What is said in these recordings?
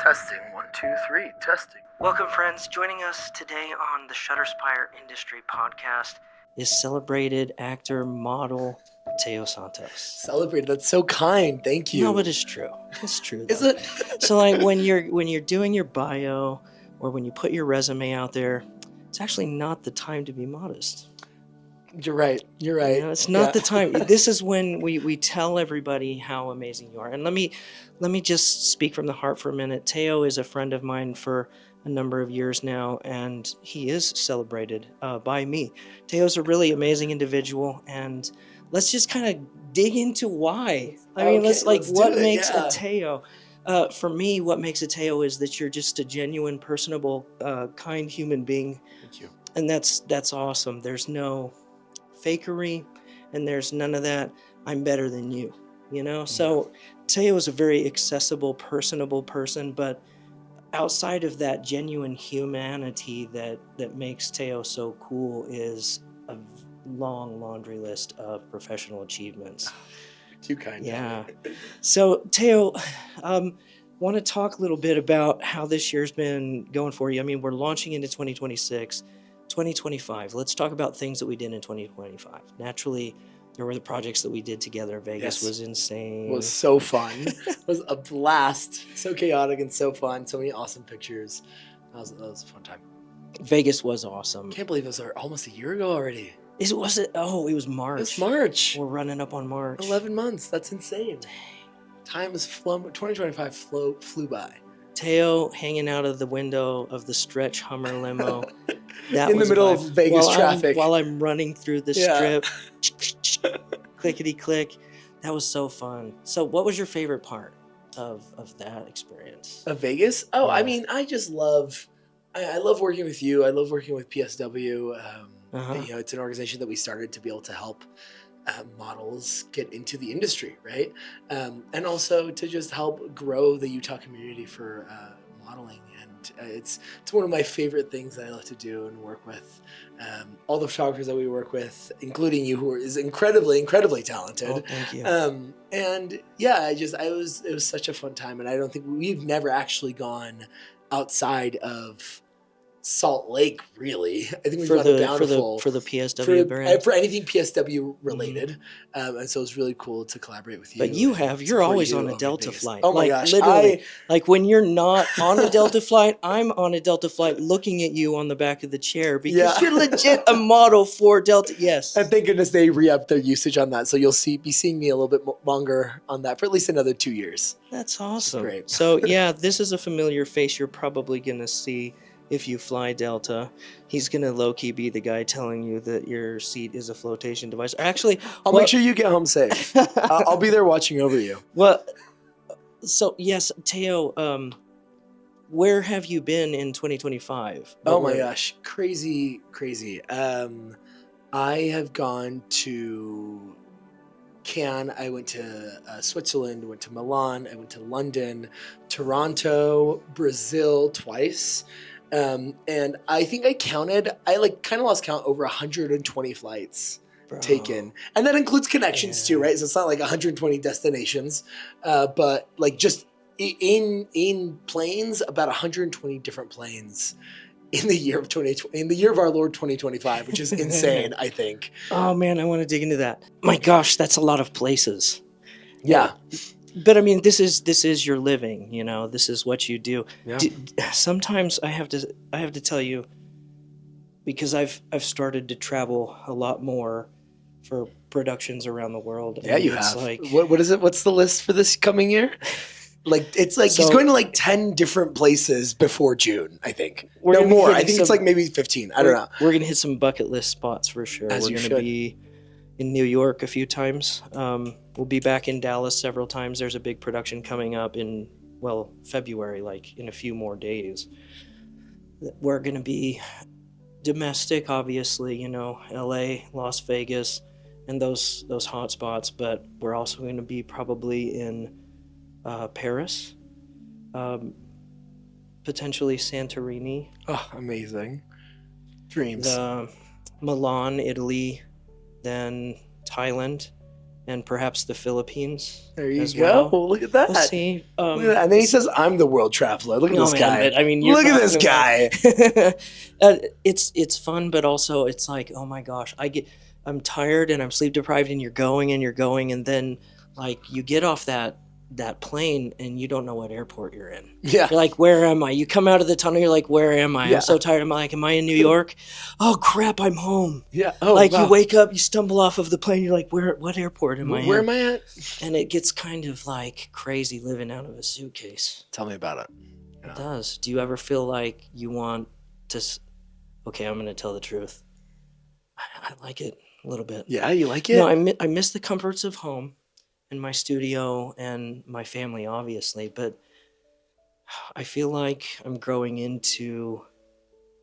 Testing, 1, 2, 3, testing. Welcome, friends. Joining us today on the ShutterSpire Industry Podcast is celebrated actor, model, Teo Santos. Celebrated. That's so kind. Thank you. No, but it's true. It's true. Is it? So, like, when you're doing your bio or when you put your resume out there, it's actually not the time to be modest. You're right. You're right. You know, it's not the time. This is when we tell everybody how amazing you are. And let me just speak from the heart for a minute. Teo is a friend of mine for a number of years now, and he is celebrated by me. Teo's a really amazing individual, and let's just kind of dig into why. I mean, what makes a Teo? For me, what makes a Teo is that you're just a genuine, personable, kind human being. Thank you. And that's awesome. There's no fakery, and there's none of that I'm better than you, you know? So Teo is a very accessible, personable person, but outside of that genuine humanity that makes Teo so cool is a long laundry list of professional achievements. Too kind. Yeah. So Teo, want to talk a little bit about how this year's been going for you. I mean, we're launching into 2026. 2025. Let's talk about things that we did in 2025. Naturally, there were the projects that we did together. Vegas was insane. It was so fun. It was a blast. So chaotic and so fun. So many awesome pictures. That was a fun time. Vegas was awesome. Can't believe it was almost a year ago already. It was March. It's March. We're running up on March. 11 months. That's insane. Time has flown. 2025 flew by. Teo hanging out of the window of the stretch Hummer limo. In the middle of Vegas traffic. While I'm running through the strip. Clickety click. That was so fun. So what was your favorite part of that experience? Of Vegas? Oh, yeah. I mean, I just love, I love working with you. I love working with PSW. You know, it's an organization that we started to be able to help models get into the industry, right? And also to just help grow the Utah community for modeling. And it's one of my favorite things that I love to do and work with. All the photographers that we work with, including you, who is incredibly, incredibly talented. Oh, thank you. And yeah, it was such a fun time. And I don't think we've never actually gone outside of Salt Lake, really. I think we've got a Bountiful for the PSW brand, for anything PSW related, and so it's really cool to collaborate with you. But you're always on a Delta flight. Oh my gosh, literally, like when you're not on a Delta flight, I'm on a Delta flight, looking at you on the back of the chair because you're legit a model for Delta. Yes, and thank goodness they re-upped their usage on that, so you'll be seeing me a little bit longer on that for at least another 2 years. That's awesome. Great. So yeah, this is a familiar face you're probably gonna see. If you fly Delta, he's going to low-key be the guy telling you that your seat is a flotation device. Actually, I'll make sure you get home safe. I'll be there watching over you. Well, so yes, Teo, where have you been in 2025? Oh my gosh, crazy. I have gone to Cannes, I went to Switzerland, I went to Milan, I went to London, Toronto, Brazil twice. And I think I kind of lost count, over 120 flights taken. And that includes connections too, right? So it's not like 120 destinations, but like just in planes, about 120 different planes in the year of 2020, in the year of our Lord 2025, which is insane, I think. Oh man, I want to dig into that. My gosh, that's a lot of places. Yeah. But I mean, this is your living, you know. This is what you do. Yeah. Sometimes I have to tell you, because I've started to travel a lot more for productions around the world. Yeah, you have. Like, what is it? What's the list for this coming year? It's like he's going to like 10 different places before June, I think. No more. I think it's like maybe 15. I don't know. We're gonna hit some bucket list spots for sure. We're gonna be in New York a few times. We'll be back in Dallas several times. There's a big production coming up in, February, like in a few more days. We're going to be domestic, obviously, you know, LA, Las Vegas, and those hot spots, but we're also going to be probably in Paris, potentially Santorini. Oh, amazing. Dreams. Milan, Italy, then Thailand, and perhaps the Philippines. There you as go. well. Look at that. We'll see. Look at that. And then he says, "I'm the world traveler." Look at this guy. But I mean, you're Look at this guy. It's fun, but also it's like, oh my gosh, I'm tired and I'm sleep deprived, and you're going, and then like you get off that plane and you don't know what airport you're in. Yeah. You're like, where am I? You come out of the tunnel, you're like, where am I? Yeah. I'm so tired. I'm like, am I in New York? Oh crap, I'm home. Yeah. Oh, like wow. You wake up, you stumble off of the plane, you're like, what airport am I in? Where am I at? And it gets kind of like crazy living out of a suitcase. Tell me about it. It does. Do you ever feel like you want to... Okay, I'm going to tell the truth. I like it a little bit. Yeah, you like it? No, I miss the comforts of home and my studio and my family, obviously, but I feel like I'm growing into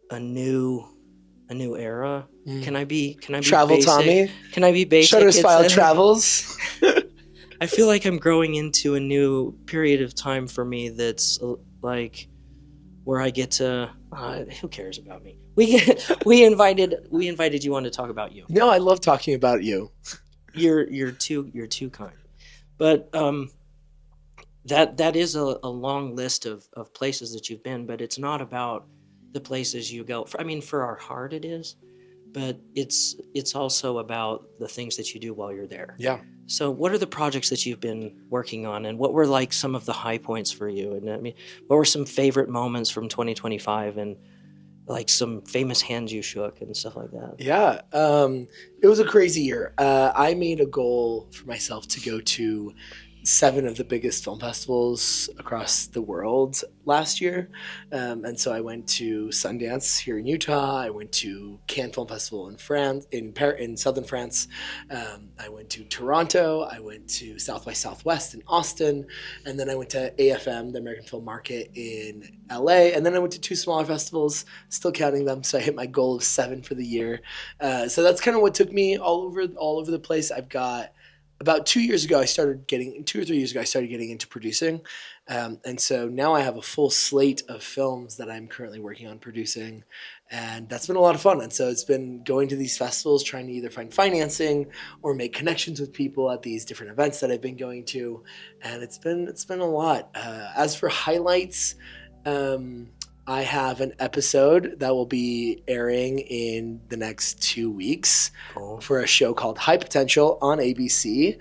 a new era. Can I be Travel basic? Tommy? Can I be basic? ShutterSpire Travels? I feel like I'm growing into a new period of time for me that's like where I get to who cares about me? We invited you on to talk about you. No, I love talking about you. You're too kind. But that is a long list of places that you've been, but it's not about the places you go. For our heart it is, but it's also about the things that you do while you're there. Yeah. So what are the projects that you've been working on, and what were like some of the high points for you? And what were some favorite moments from 2025, and like some famous hands you shook and stuff like that? Yeah. It was a crazy year. I made a goal for myself to go to 7 of the biggest film festivals across the world last year. And so I went to Sundance here in Utah. I went to Cannes Film Festival in France, in southern France. I went to Toronto. I went to South by Southwest in Austin. And then I went to AFM, the American Film Market in LA. And then I went to 2 smaller festivals, still counting them. So I hit my goal of 7 for the year. So that's kind of what took me all over the place. I've got... About 2 years ago, 2 or 3 years ago, I started getting into producing. And so now I have a full slate of films that I'm currently working on producing. And that's been a lot of fun. And so it's been going to these festivals, trying to either find financing or make connections with people at these different events that I've been going to. And it's been a lot. As for highlights, I have an episode that will be airing in the next 2 weeks for a show called High Potential on ABC,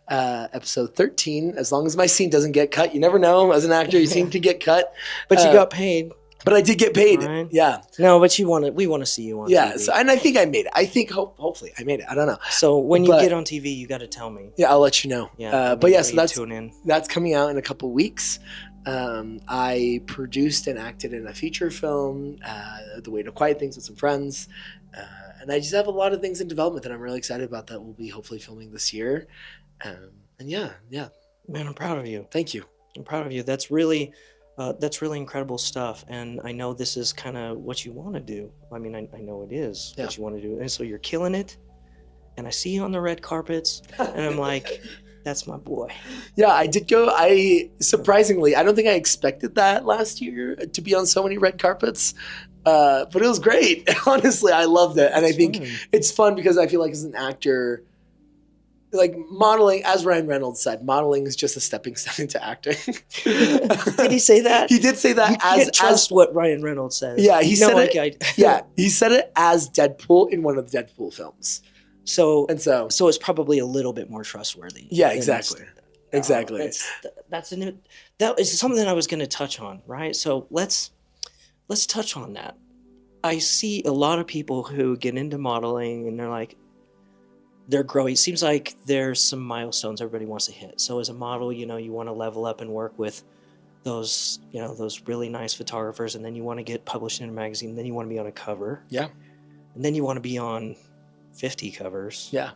episode 13. As long as my scene doesn't get cut, you never know. As an actor, your scene could get cut. But you got paid. But I did get paid. Right. Yeah. No, but we want to see you on TV. Yeah, and I think I made it. I think hopefully I made it. I don't know. So when you get on TV, you got to tell me. Yeah, I'll let you know. Yeah. So that's coming out in a couple weeks. I produced and acted in a feature film, The Way to Quiet Things, with some friends. And I just have a lot of things in development that I'm really excited about that we'll be hopefully filming this year. And yeah. Man, I'm proud of you. Thank you. I'm proud of you. That's really incredible stuff. And I know this is kind of what you want to do. I mean, I know it is what you want to do. And so you're killing it. And I see you on the red carpets. And I'm like... That's my boy. Yeah, I did go. Surprisingly, I don't think I expected that last year to be on so many red carpets, but it was great. Honestly, I loved it. And I think it's fun because I feel like as an actor, like modeling, as Ryan Reynolds said, modeling is just a stepping stone into acting. Did he say that? He did say that. You can't trust what Ryan Reynolds says. Yeah, he said it. Yeah, he said it as Deadpool in one of the Deadpool films. So it's probably a little bit more trustworthy. Yeah, exactly. Exactly. That is something I was going to touch on, right? So let's touch on that. I see a lot of people who get into modeling and they're growing. It seems like there's some milestones everybody wants to hit. So as a model, you want to level up and work with those really nice photographers, and then you want to get published in a magazine, and then you want to be on a cover. Yeah. And then you want to be on 50 covers. Yeah.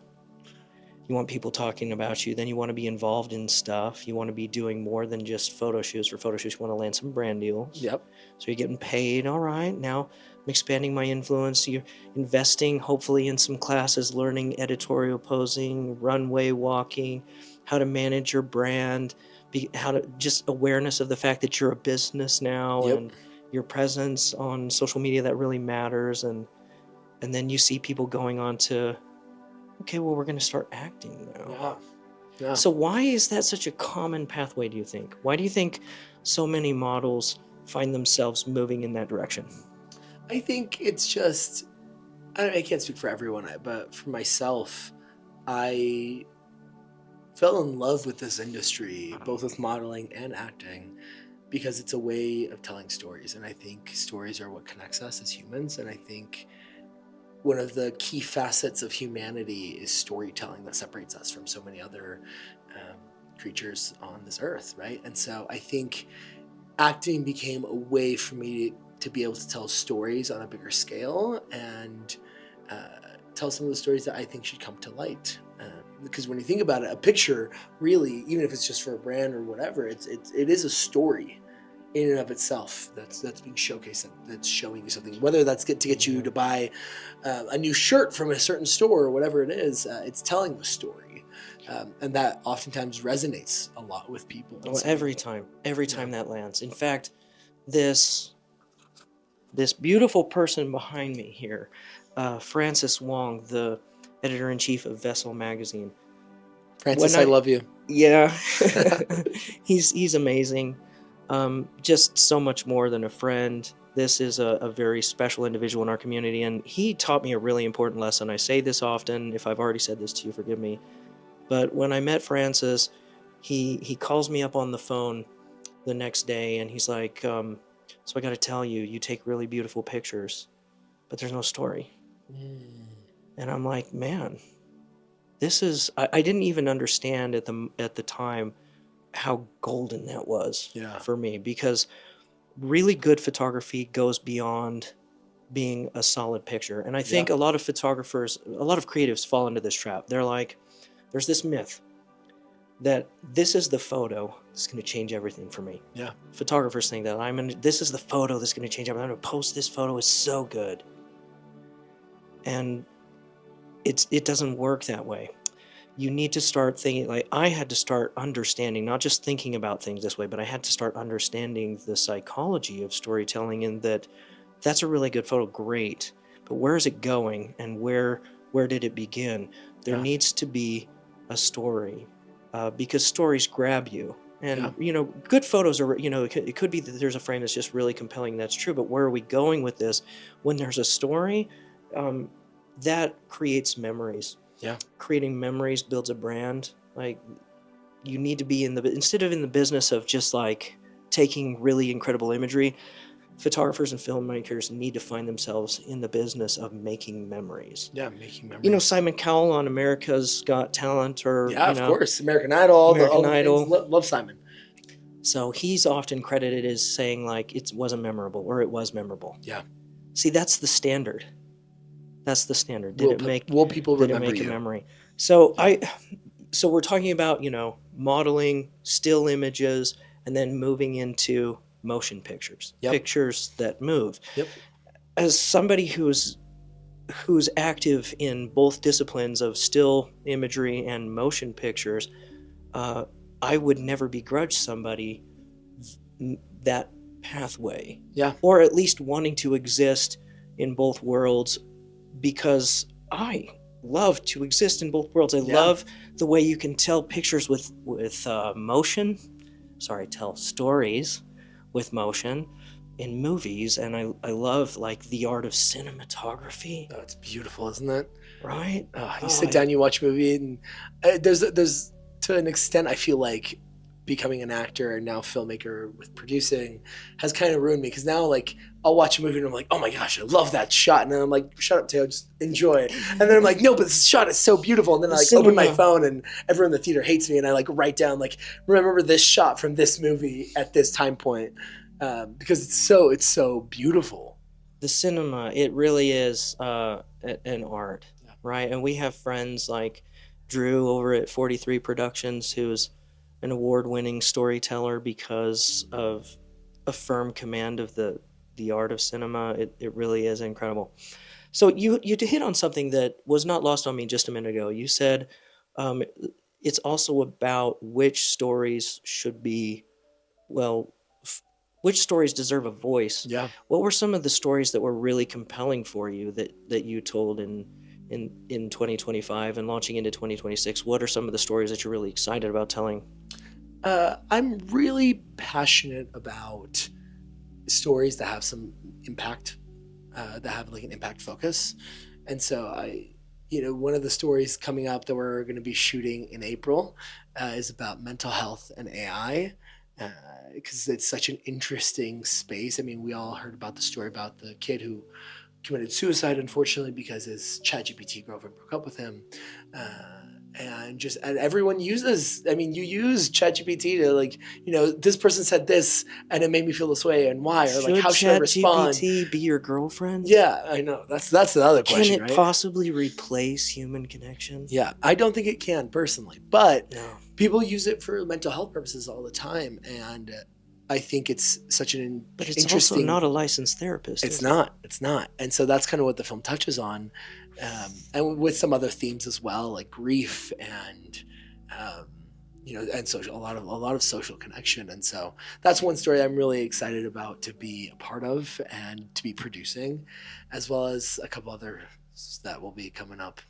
You want people talking about you. Then you want to be involved in stuff. You want to be doing more than just photo shoots. For photo shoots, you want to land some brand deals. Yep. So you're getting paid. All right. Now I'm expanding my influence. You're investing, hopefully, in some classes, learning editorial posing, runway walking, how to manage your brand, just awareness of the fact that you're a business now. Yep. And your presence on social media that really matters. And then you see people going on to, okay, well, we're going to start acting now. Yeah. Yeah. So why is that such a common pathway, do you think? Why do you think so many models find themselves moving in that direction? I think it's just, I can't speak for everyone, but for myself, I fell in love with this industry, both with modeling and acting, because it's a way of telling stories. And I think stories are what connects us as humans. And I think one of the key facets of humanity is storytelling that separates us from so many other creatures on this earth, right? And so I think acting became a way for me to be able to tell stories on a bigger scale and tell some of the stories that I think should come to light. Because when you think about it, a picture really, even if it's just for a brand or whatever, it is a story in and of itself that's being showcased, that's showing you something, whether that's to get you to buy a new shirt from a certain store or whatever it is. It's telling the story, and that oftentimes resonates a lot with people. Well, every time that lands. In fact, this beautiful person behind me here, Francis Wong, the editor-in-chief of Vessel magazine. Francis, I love you. Yeah, he's amazing. Just so much more than a friend. This is a very special individual in our community, and he taught me a really important lesson. I say this often. If I've already said this to you, forgive me. But when I met Francis, he calls me up on the phone the next day, and he's like, so I got to tell you, you take really beautiful pictures, but there's no story. And I'm like, man, this is, I didn't even understand at the time how golden that was for me, because really good photography goes beyond being a solid picture. And I think a lot of photographers, a lot of creatives fall into this trap. They're like, there's this myth that this is the photo that's going to change everything for me. Yeah. Photographers think that this is the photo that's going to change everything. I'm going to post this photo. It's so good. And it doesn't work that way. You need to start thinking, like I had to start understanding, not just thinking about things this way, but I had to start understanding the psychology of storytelling, and that's a really good photo, great. But where is it going, and where did it begin? There needs to be a story, because stories grab you. And, good photos are, it could be that there's a frame that's just really compelling. That's true. But where are we going with this? When there's a story, that creates memories. Yeah. Creating memories builds a brand. Like, you need to be instead of in the business of just like taking really incredible imagery, photographers and filmmakers need to find themselves in the business of making memories. Yeah, making memories. Simon Cowell on America's Got Talent, or of course, American Idol, all the Idol. Things. Love Simon. So he's often credited as saying like it wasn't memorable, or it was memorable. Yeah. See, that's the standard. That's the standard. Will people remember make you? A memory? So so we're talking about modeling, still images, and then moving into motion pictures, pictures that move. Yep. As somebody who's active in both disciplines of still imagery and motion pictures, I would never begrudge somebody that pathway. Yeah. Or at least wanting to exist in both worlds, because I love to exist in both worlds. I love the way you can tell pictures with motion. Tell stories with motion in movies, and I love like the art of cinematography. Oh, it's beautiful, isn't it? Right? You sit down, you watch a movie, and there's to an extent, I feel like becoming an actor and now filmmaker with producing has kind of ruined me, because now like I'll watch a movie and I'm like, oh my gosh, I love that shot, and then I'm like, shut up, Teo, just enjoy it. And then I'm like, no, but this shot is so beautiful, and then I like open my phone and everyone in the theater hates me, and I like write down like, remember this shot from this movie at this time point, because it's so beautiful. The cinema, it really is an art, right? And we have friends like Drew over at 43 Productions, who's an award-winning storyteller because of a firm command of the art of cinema. It really is incredible. So you hit on something that was not lost on me just a minute ago. You said it's also about which stories should be, which stories deserve a voice. Yeah. What were some of the stories that were really compelling for you that you told in in 2025 and launching into 2026? What are some of the stories that you're really excited about telling? I'm really passionate about stories that have some impact, that have like an impact focus. And so one of the stories coming up that we're going to be shooting in April is about mental health and AI, because it's such an interesting space. I mean, we all heard about the story about the kid who committed suicide, unfortunately, because his ChatGPT girlfriend broke up with him. And everyone uses, I mean, you use ChatGPT to, like, this person said this and it made me feel this way, and why, or like, how should I respond? Should ChatGPT be your girlfriend? Yeah, I know. That's the other question, Can it right? possibly replace human connection? Yeah, I don't think it can personally, but No. people use it for mental health purposes all the time, and I think it's such an But it's interesting. also not a licensed therapist. It's not. It's not. And so that's kind of what the film touches on, and with some other themes as well, like grief and and social, a lot of social connection. And so that's one story I'm really excited about to be a part of and to be producing, as well as a couple others that will be coming up.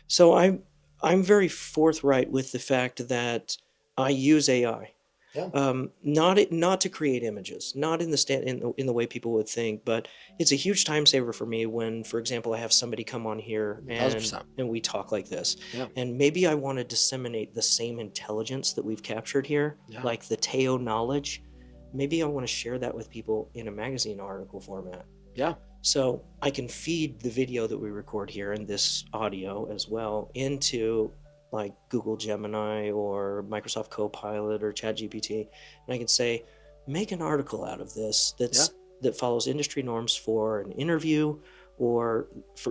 So I'm very forthright with the fact that I use AI. Yeah. Not to create images, not in the way people would think, but it's a huge time saver for me when, for example, I have somebody come on here and 1,000%. we talk like this. Yeah. And maybe I want to disseminate the same intelligence that we've captured here, Yeah. like the Teo knowledge. Maybe I want to share that with people in a magazine article format. Yeah. So I can feed the video that we record here and this audio as well into like Google Gemini or Microsoft Copilot or ChatGPT, and I can say, make an article out of this that follows industry norms for an interview or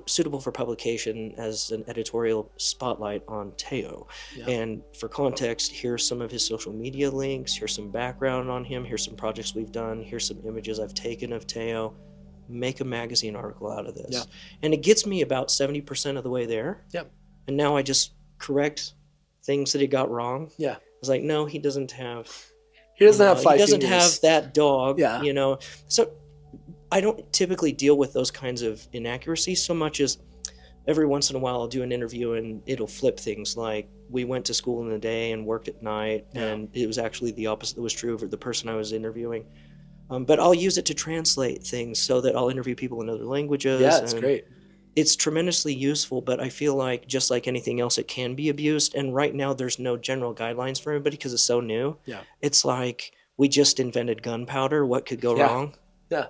suitable for publication as an editorial spotlight on Teo. Yeah. And for context, here's some of his social media links, here's some background on him, here's some projects we've done, here's some images I've taken of Teo. Make a magazine article out of this. Yeah. And it gets me about 70% of the way there. Yep. And now I just correct things that he got wrong. Yeah. I was like, no, he doesn't have 5 He fingers. Have that dog. Yeah. So I don't typically deal with those kinds of inaccuracies so much as every once in a while I'll do an interview and it'll flip things, like we went to school in the day and worked at night, and it was actually the opposite that was true for the person I was interviewing. But I'll use it to translate things so that I'll interview people in other languages. Yeah, it's great. It's tremendously useful, but I feel like just like anything else, it can be abused. And right now there's no general guidelines for everybody because it's so new. Yeah. It's like we just invented gunpowder. What could go wrong? Yeah.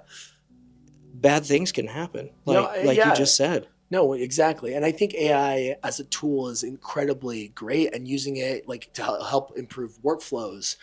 Bad things can happen, like you just said. No, exactly. And I think AI as a tool is incredibly great, and using it like to help improve workflows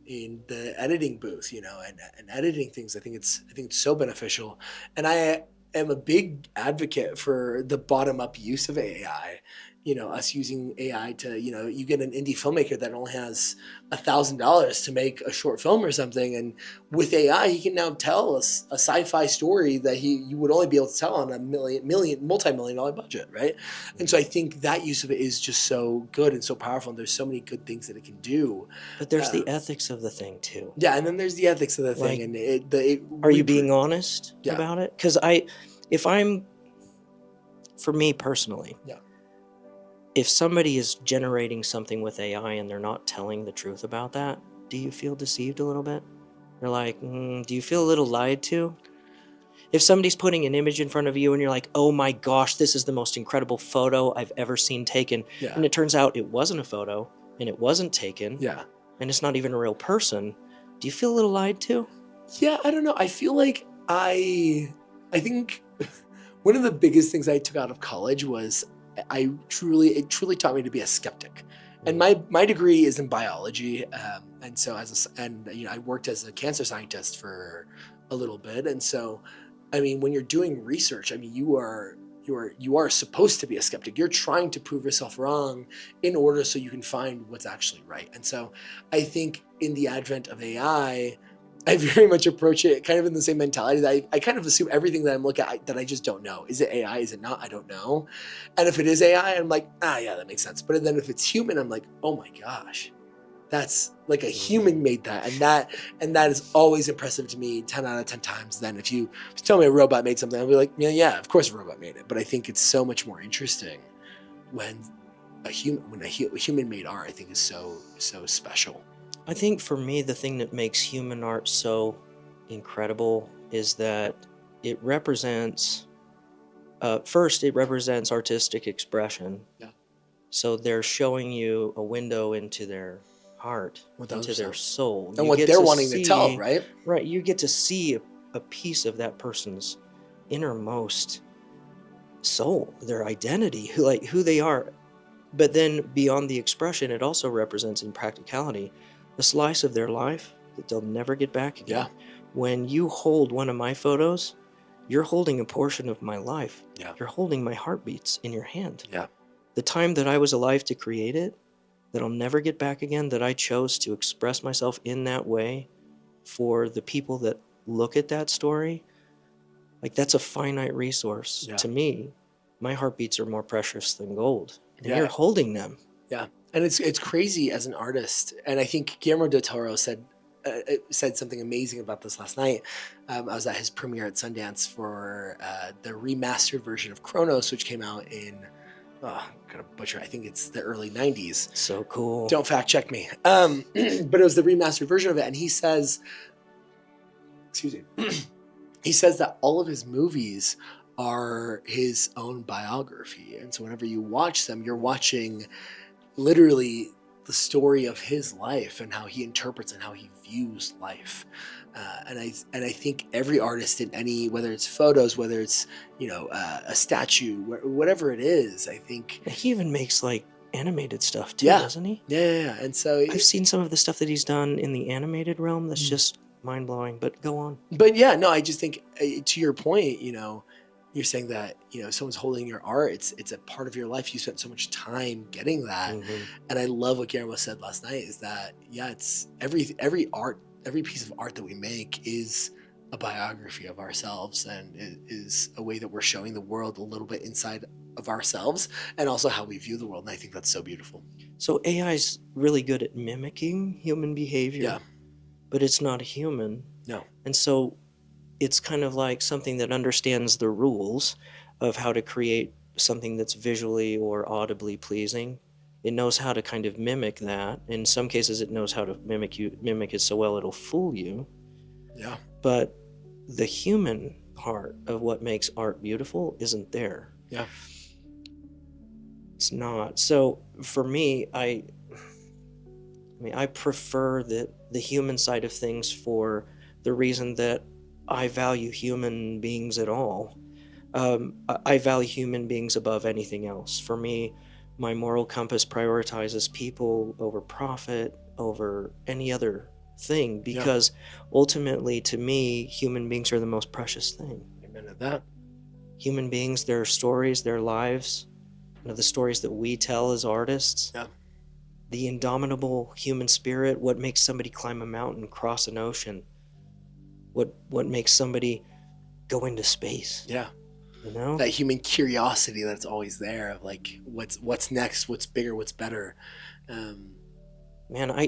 in the editing booth, and editing things. I think it's so beneficial. And I am a big advocate for the bottom up use of AI. Us using AI to, you get an indie filmmaker that only has $1,000 to make a short film or something, and with AI, he can now tell us a sci-fi story that you would only be able to tell on a multi-million-dollar budget, right? And so I think that use of it is just so good and so powerful, and there's so many good things that it can do. But there's the ethics of the thing too. Yeah, and then there's the ethics of the thing, and are you being honest about it? Because for me personally, if somebody is generating something with AI and they're not telling the truth about that, do you feel deceived a little bit? You're like, do you feel a little lied to? If somebody's putting an image in front of you and you're like, oh my gosh, this is the most incredible photo I've ever seen taken. Yeah. And it turns out it wasn't a photo and it wasn't taken. Yeah. And it's not even a real person. Do you feel a little lied to? Yeah, I don't know. I feel like I think one of the biggest things I took out of college was it truly taught me to be a skeptic. And my degree is in biology, and so I worked as a cancer scientist for a little bit. And so, I mean, when you're doing research, I mean, you are supposed to be a skeptic. You're trying to prove yourself wrong in order so you can find what's actually right. And so, I think in the advent of AI, I very much approach it kind of in the same mentality that I kind of assume everything that I'm looking at that I just don't know. Is it AI? Is it not? I don't know. And if it is AI, I'm like, yeah, that makes sense. But then if it's human, I'm like, oh my gosh, That's like a human made that, and that is always impressive to me. 10 out of 10 times. Then if you tell me a robot made something, I'll be like, yeah, of course a robot made it. But I think it's so much more interesting when a human made art, I think, is so special. I think for me, the thing that makes human art so incredible is that it represents, first, it represents artistic expression. Yeah. So they're showing you a window into their heart, into their soul. And what they're wanting to tell, right? Right. You get to see a piece of that person's innermost soul, their identity, like who they are. But then beyond the expression, it also represents in practicality a slice of their life that they'll never get back again. Yeah. When you hold one of my photos, you're holding a portion of my life. Yeah. You're holding my heartbeats in your hand. Yeah. The time that I was alive to create it, that I'll never get back again, that I chose to express myself in that way for the people that look at that story, like that's a finite resource. Yeah. To me. My heartbeats are more precious than gold. And Yeah. you're holding them. Yeah. And it's crazy as an artist. And I think Guillermo del Toro said something amazing about this last night. I was at his premiere at Sundance for the remastered version of Chronos, which came out in, I'm gonna butcher, I think it's the early 90s. So cool. Don't fact check me. But it was the remastered version of it. And he says, excuse me, he says that all of his movies are his own biography. And so whenever you watch them, you're watching literally the story of his life and how he interprets and how he views life. And I think every artist in any, whether it's photos, whether it's, a statue, whatever it is, I think. He even makes like animated stuff too, Yeah. doesn't he? Yeah. And so I've seen some of the stuff that he's done in the animated realm that's just mind blowing, but go on. But yeah, no, I just think to your point, you're saying that, someone's holding your art. It's a part of your life. You spent so much time getting that. Mhm. And I love what Guillermo said last night is that, it's every piece of art that we make is a biography of ourselves, and it is a way that we're showing the world a little bit inside of ourselves and also how we view the world. And I think that's so beautiful. So AI's really good at mimicking human behavior. Yeah. But it's not a human. No. And so it's kind of like something that understands the rules of how to create something that's visually or audibly pleasing. It knows how to kind of mimic that. In some cases, it knows how to mimic it so well it'll fool you. Yeah. But the human heart of what makes art beautiful isn't there. Yeah. It's not. So for me, I prefer the human side of things for the reason that I value human beings at all. I value human beings above anything else. For me, my moral compass prioritizes people over profit, over any other thing, because ultimately, to me, human beings are the most precious thing. Amen to that. Human beings, their stories, their lives, the stories that we tell as artists. Yeah. The indomitable human spirit, what makes somebody climb a mountain, cross an ocean, what makes somebody go into space. Yeah. That human curiosity that's always there of like what's next, what's bigger, what's better.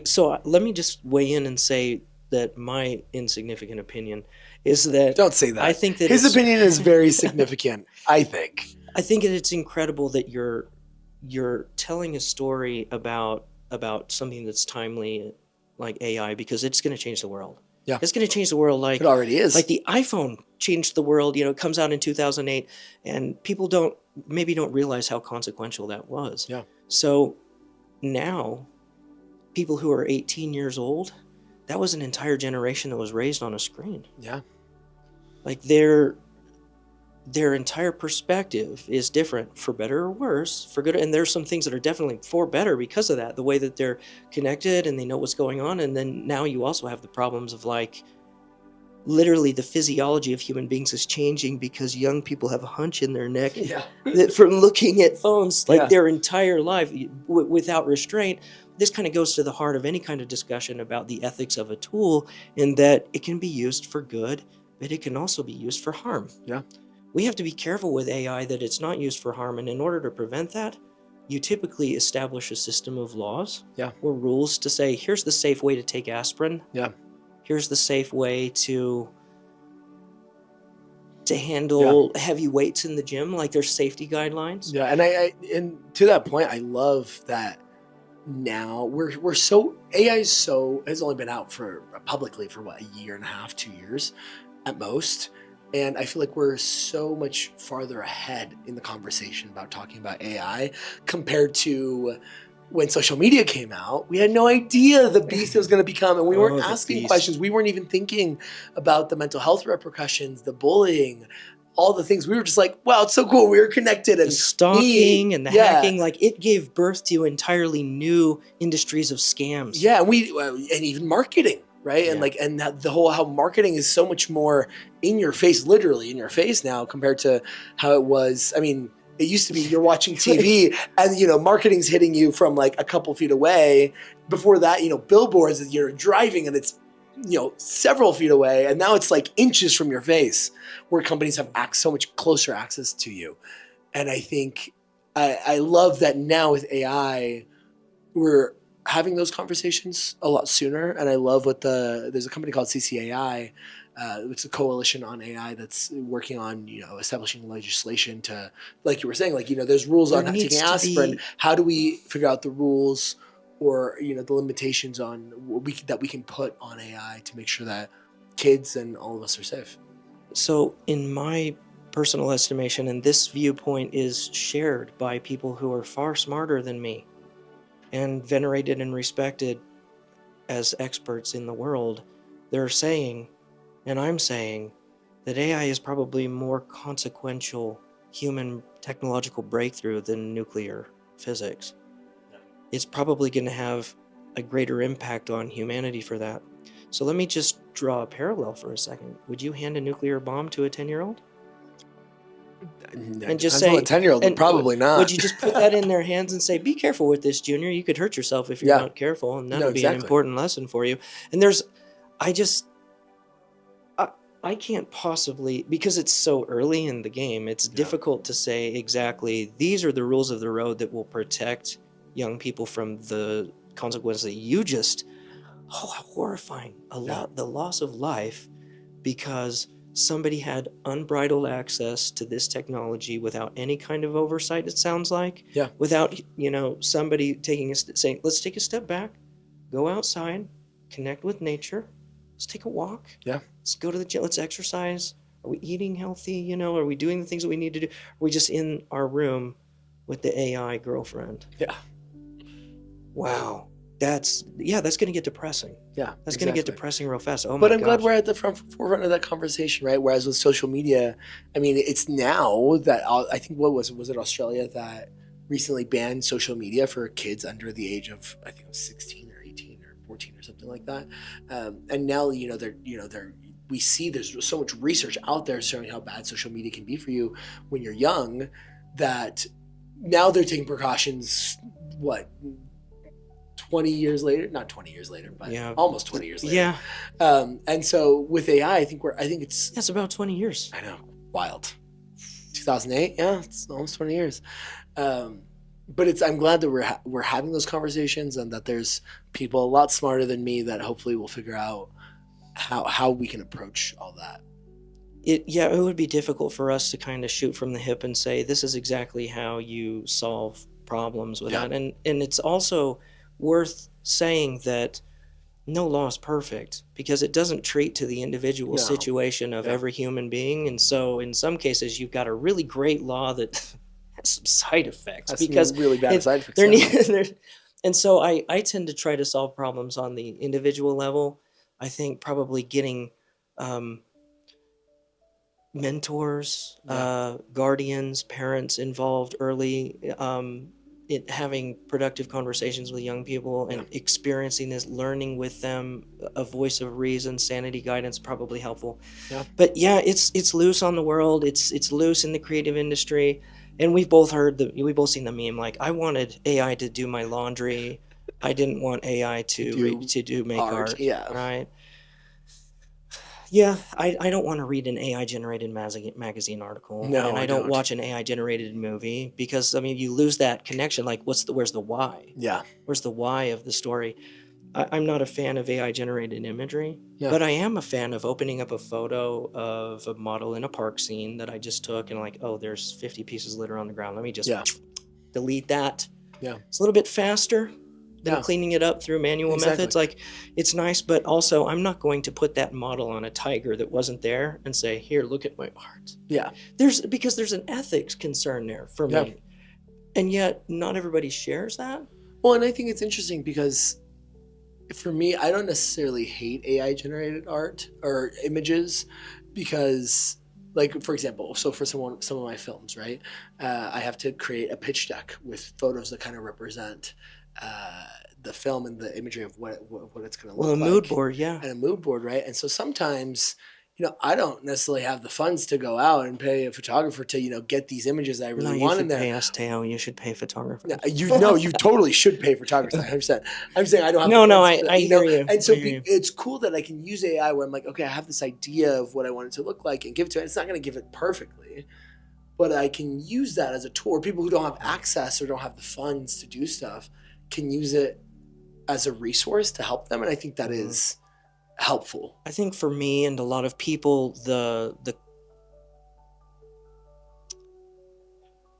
So let me just weigh in and say that my insignificant opinion is that... Don't say that. I think that his opinion is very significant. I think that it's incredible that you're telling a story about something that's timely, like AI, because it's going to change the world. Yeah. It's going to change the world like it already is. Like the iPhone changed the world, it comes out in 2008, and people don't realize how consequential that was. Yeah. So now, people who are 18 years old, that was an entire generation that was raised on a screen. Yeah. Like their entire perspective is different, for better or worse, for good. And there's some things that are definitely for better because of that, the way that they're connected and they know what's going on. And then now you also have the problems of like, literally the physiology of human beings is changing because young people have a hunch in their neck that from looking at phones their entire life without restraint. This kind of goes to the heart of any kind of discussion about the ethics of a tool, in that it can be used for good, but it can also be used for harm. Yeah. We have to be careful with AI that it's not used for harm. And in order to prevent that, you typically establish a system of laws Yeah. or rules to say, here's the safe way to take aspirin. Yeah. Here's the safe way to handle heavy weights in the gym. Like there's safety guidelines. Yeah. And to that point, I love that now we're so, AI has only been out publicly for what, a year and a half, 2 years at most. And I feel like we're so much farther ahead in the conversation about talking about AI compared to when social media came out. We had no idea the beast it was going to become, and we weren't asking questions. We weren't even thinking about the mental health repercussions, the bullying, all the things. We were just like, wow, it's so cool. We were connected. And the stalking and the hacking, like it gave birth to entirely new industries of scams. Yeah, and even marketing, right? And the whole, how marketing is so much more in your face, literally in your face now compared to how it was. I mean, it used to be you're watching TV and, marketing's hitting you from like a couple feet away. Before that, billboards, you're driving and it's, several feet away. And now it's like inches from your face where companies have so much closer access to you. And I think I love that now with AI, we're having those conversations a lot sooner. And I love there's a company called CCAI, it's a coalition on AI that's working on, establishing legislation to, like you were saying, like, there's rules on taking aspirin. How do we figure out the rules or, the limitations on that we can put on AI to make sure that kids and all of us are safe? So in my personal estimation, and this viewpoint is shared by people who are far smarter than me and venerated and respected as experts in the world, they're saying, and I'm saying, that AI is probably more consequential human technological breakthrough than nuclear physics. Yeah. It's probably going to have a greater impact on humanity for that. So let me just draw a parallel for a second. Would you hand a nuclear bomb to a 10-year-old? And just say, a 10-year-old, probably not. Would you just put that in their hands and say, be careful with this, Junior? You could hurt yourself if you're not careful. And that'll be an important lesson for you. And I can't possibly, because it's so early in the game, it's difficult to say exactly, these are the rules of the road that will protect young people from the consequences that you just, how horrifying, the loss of life because somebody had unbridled access to this technology without any kind of oversight, it sounds like. Yeah. Without, somebody saying, let's take a step back, go outside, connect with nature, let's take a walk. Yeah. Let's go to the gym, let's exercise. Are we eating healthy? Are we doing the things that we need to do? Are we just in our room with the AI girlfriend? Yeah. Wow. That's going to get depressing. Yeah. That's going to get depressing real fast. Oh my gosh. But I'm glad we're at the forefront of that conversation, right? Whereas with social media, I mean, it's now that I think was it Australia that recently banned social media for kids under the age of, I think it was 16 or 18 or 14 or something like that. And now, we see there's so much research out there showing how bad social media can be for you when you're young, that now they're taking precautions, 20 years later, not 20 years later, but almost 20 years later. Yeah. And so with AI, I think it's about 20 years. I know. Wild. 2008. Yeah. It's almost 20 years. But I'm glad that we're having those conversations and that there's people a lot smarter than me that hopefully will figure out how we can approach all that. It would be difficult for us to kind of shoot from the hip and say, this is exactly how you solve problems with that. And it's also worth saying that no law is perfect because it doesn't treat to the individual situation of every human being. And so in some cases, you've got a really great law that has some side effects. Because really bad side effects. And so I tend to try to solve problems on the individual level. I think probably getting mentors, guardians, parents involved early, having productive conversations with young people and experiencing this, learning with them, a voice of reason, sanity guidance, probably helpful. Yeah. But it's loose on the world. It's loose in the creative industry. And we've both seen the meme, like, I wanted AI to do my laundry. I didn't want AI to make art. Yeah. Right. Yeah, I don't want to read an AI generated magazine article, No, and I I don't don't. watch an AI generated movie because I mean you lose that connection. Like, where's the why? Yeah. Where's the why of the story? I'm not a fan of AI generated imagery, Yeah. but I am a fan of opening up a photo of a model in a park scene that I just took and like, oh, there's 50 pieces of litter on the ground. Let me just Yeah. delete that. Yeah. It's a little bit faster than Yeah. cleaning it up through manual Exactly. methods. Like, it's nice, but also I'm not going to put that model on a tiger that wasn't there and say, here, look at my art. Yeah. Because there's an ethics concern there for Yeah. me. And yet not everybody shares that. Well, and I think it's interesting because for me, I don't necessarily hate AI generated art or images because, like, for example, so for some of my films, right, I have to create a pitch deck with photos that kind of represent the film and the imagery of what it's going to look Well, a like. mood board, yeah. And a mood board, right? And so sometimes, I don't necessarily have the funds to go out and pay a photographer to, get these images that I really want in there. You should pay us, Teo. You should pay photographers. You totally should pay photographers. 100%. I'm saying I don't have. I hear you. And so it's cool that I can use AI where I'm like, okay, I have this idea of what I want it to look like and give it to it. It's not going to give it perfectly, but I can use that as a tool. People who don't have access or don't have the funds to do stuff can use it as a resource to help them, and I think that is helpful. I think for me and a lot of people, the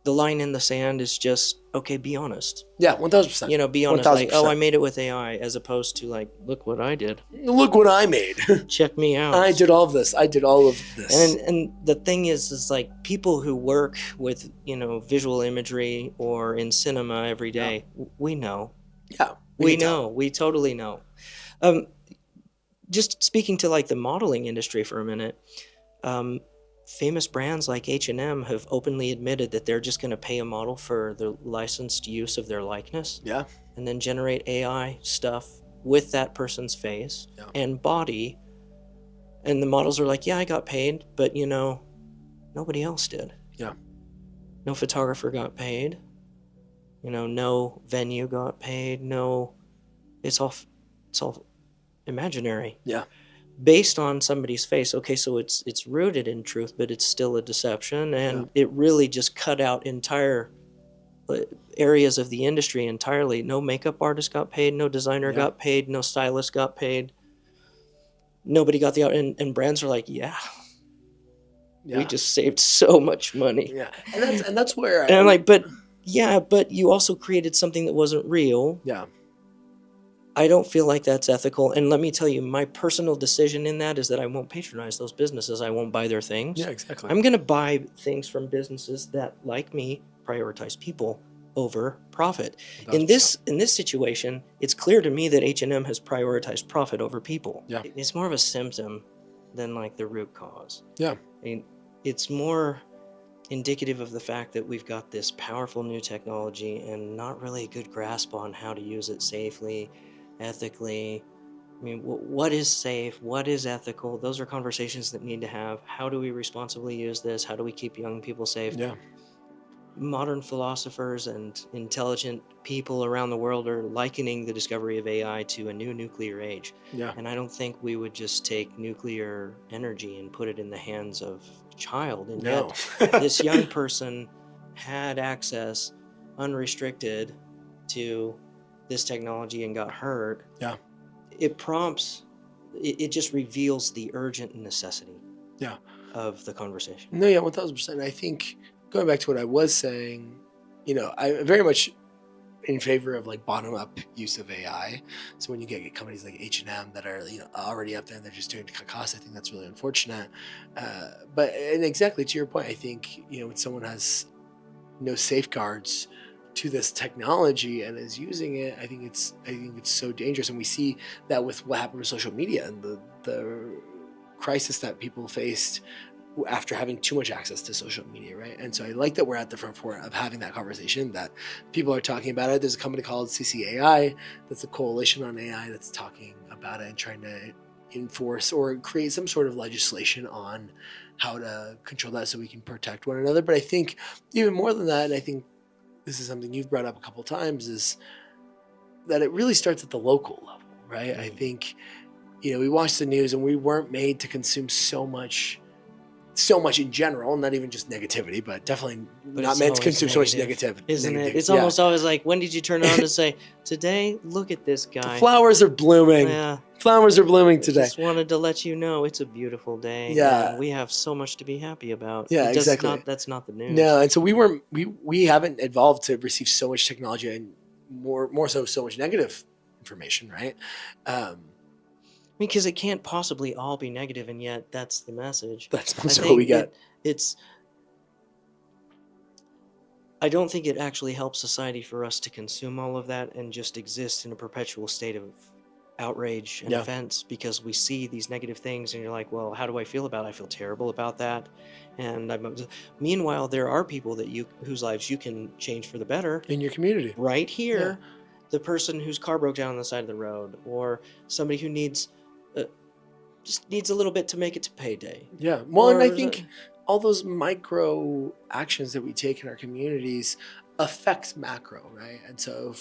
line in the sand is just, okay, be honest. Yeah, 1,000%. Be honest. 1,000%. Like, oh, I made it with AI, as opposed to like, look what I did. Look what I made. Check me out. I did all of this. And the thing is like people who work with, visual imagery or in cinema every day, we know. Yeah. We know. We totally know. Just speaking to like the modeling industry for a minute, famous brands like H&M have openly admitted that they're just going to pay a model for the licensed use of their likeness. Yeah. And then generate AI stuff with that person's face and body. And the models are like, yeah, I got paid, but nobody else did. Yeah. No photographer got paid. No venue got paid. No, it's all imaginary. Yeah. Based on somebody's face. Okay, so it's rooted in truth, but it's still a deception, and it really just cut out entire areas of the industry entirely. No makeup artist got paid, no designer got paid, no stylist got paid. Nobody got the out, and brands are like, we just saved so much money. Yeah, and that's where I'm like, but you also created something that wasn't real. Yeah. I don't feel like that's ethical. And let me tell you, my personal decision in that is that I won't patronize those businesses. I won't buy their things. Yeah, exactly. I'm going to buy things from businesses that, like me, prioritize people over profit. In this situation, it's clear to me that H&M has prioritized profit over people. Yeah. It's more of a symptom than like the root cause. Yeah. I mean, it's more indicative of the fact that we've got this powerful new technology and not really a good grasp on how to use it safely, ethically. I mean, what is safe? What is ethical? Those are conversations that need to have. How do we responsibly use this? How do we keep young people safe? Yeah. Modern philosophers and intelligent people around the world are likening the discovery of AI to a new nuclear age. Yeah. And I don't think we would just take nuclear energy and put it in the hands of a child. And yet this young person had access unrestricted to this technology and got hurt. Yeah. It just reveals the urgent necessity of the conversation. No, yeah, 1,000%. I think going back to what I was saying, I'm very much in favor of like bottom up use of AI. So when you get companies like H&M that are already up there and they're just doing it to cut costs, I think that's really unfortunate. And exactly to your point, I think when someone has no safeguards to this technology and is using it, I think it's so dangerous. And we see that with what happened with social media and the crisis that people faced after having too much access to social media, right? And so I like that we're at the front of having that conversation, that people are talking about it. There's a company called CCAI that's a coalition on AI that's talking about it and trying to enforce or create some sort of legislation on how to control that so we can protect one another. But I think even more than that, and I think this is something you've brought up a couple of times, is that it really starts at the local level, right? I think we watch the news and we weren't made to consume so much in general, not even just negativity, but definitely not meant to consume so much negativity. Isn't it? It's almost always like, when did you turn on and say, today, look at this guy. The flowers are blooming. Yeah. Flowers are blooming today. I just wanted to let you know it's a beautiful day. Yeah. And we have so much to be happy about. Yeah, exactly. That's not the news. No, and so we haven't evolved to receive so much technology and more so much negative information, right? Because it can't possibly all be negative, and yet that's the message. That's what we get. I don't think it actually helps society for us to consume all of that and just exist in a perpetual state of outrage and offense, because we see these negative things and you're like, well, how do I feel about it? I feel terrible about that. And meanwhile, there are people whose lives you can change for the better in your community right here. The person whose car broke down on the side of the road, or somebody who just needs a little bit to make it to payday. Yeah. Well, and I think all those micro actions that we take in our communities affect macro, right? And so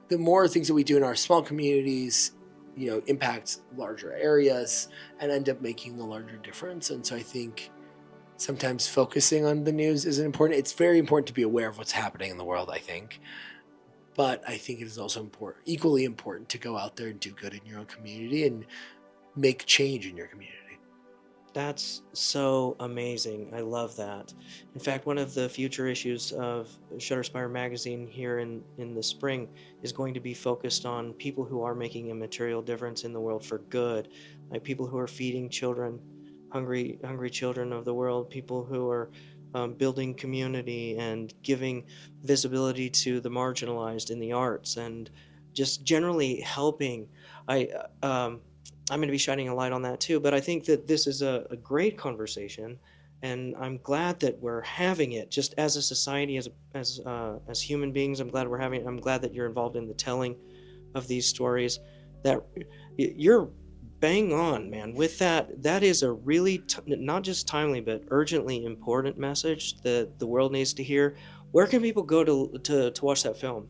the more things that we do in our small communities, impact larger areas and end up making the larger difference. And so I think sometimes focusing on the news isn't important. It's very important to be aware of what's happening in the world, I think. But I think it is also equally important to go out there and do good in your own community and make change in your community. That's so amazing. I love that. In fact, one of the future issues of ShutterSpire Magazine here in the spring is going to be focused on people who are making a material difference in the world for good, like people who are feeding children, hungry children of the world, people who are building community and giving visibility to the marginalized in the arts, and just generally helping. I'm going to be shining a light on that too, but I think that this is a great conversation, and I'm glad that we're having it just as a society, as human beings. I'm glad we're having it. I'm glad that you're involved in the telling of these stories. That you're bang on, man, with that. That is a really not just timely but urgently important message that the world needs to hear. Where can people go to watch that film?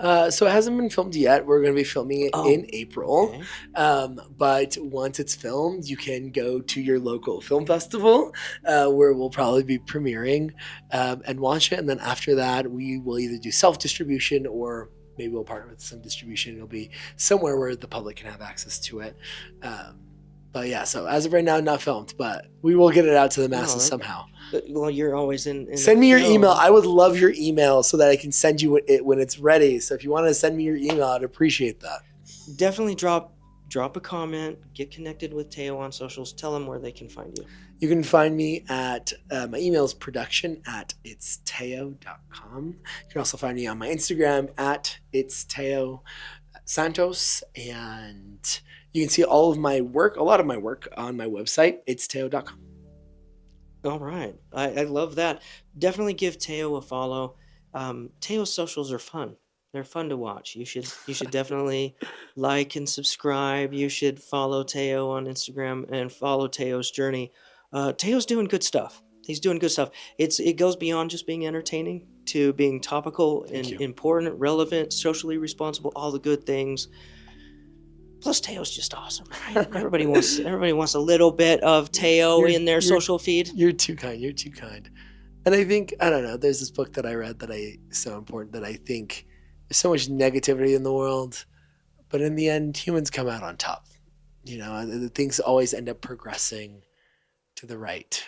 So it hasn't been filmed yet. We're going to be filming it in April. Okay. But once it's filmed, you can go to your local film festival where we'll probably be premiering and watch it. And then after that, we will either do self-distribution or maybe we'll partner with some distribution. It'll be somewhere where the public can have access to it. But yeah, so as of right now, not filmed, but we will get it out to the masses somehow. Well, you're always in send me your email. I would love your email so that I can send you it when it's ready. So if you want to send me your email, I'd appreciate that. Definitely drop a comment. Get connected with Teo on socials. Tell them where they can find you. You can find me at my email is production@itsteo.com. You can also find me on my Instagram at Teo Santos, and you can see all of my work, a lot of my work, on my website, itsteo.com. All right. I love that. Definitely give Teo a follow. Teo's socials are fun. They're fun to watch. You should definitely like and subscribe. You should follow Teo on Instagram and follow Teo's journey. Teo's doing good stuff. He's doing good stuff. It goes beyond just being entertaining to being topical and important, relevant, socially responsible, all the good things. Plus, Teo's just awesome, right? Everybody wants a little bit of Teo in their social feed. You're too kind. You're too kind. And I think, I don't know, there's this book that I read that is so important, that I think there's so much negativity in the world, but in the end, humans come out on top. Things always end up progressing to the right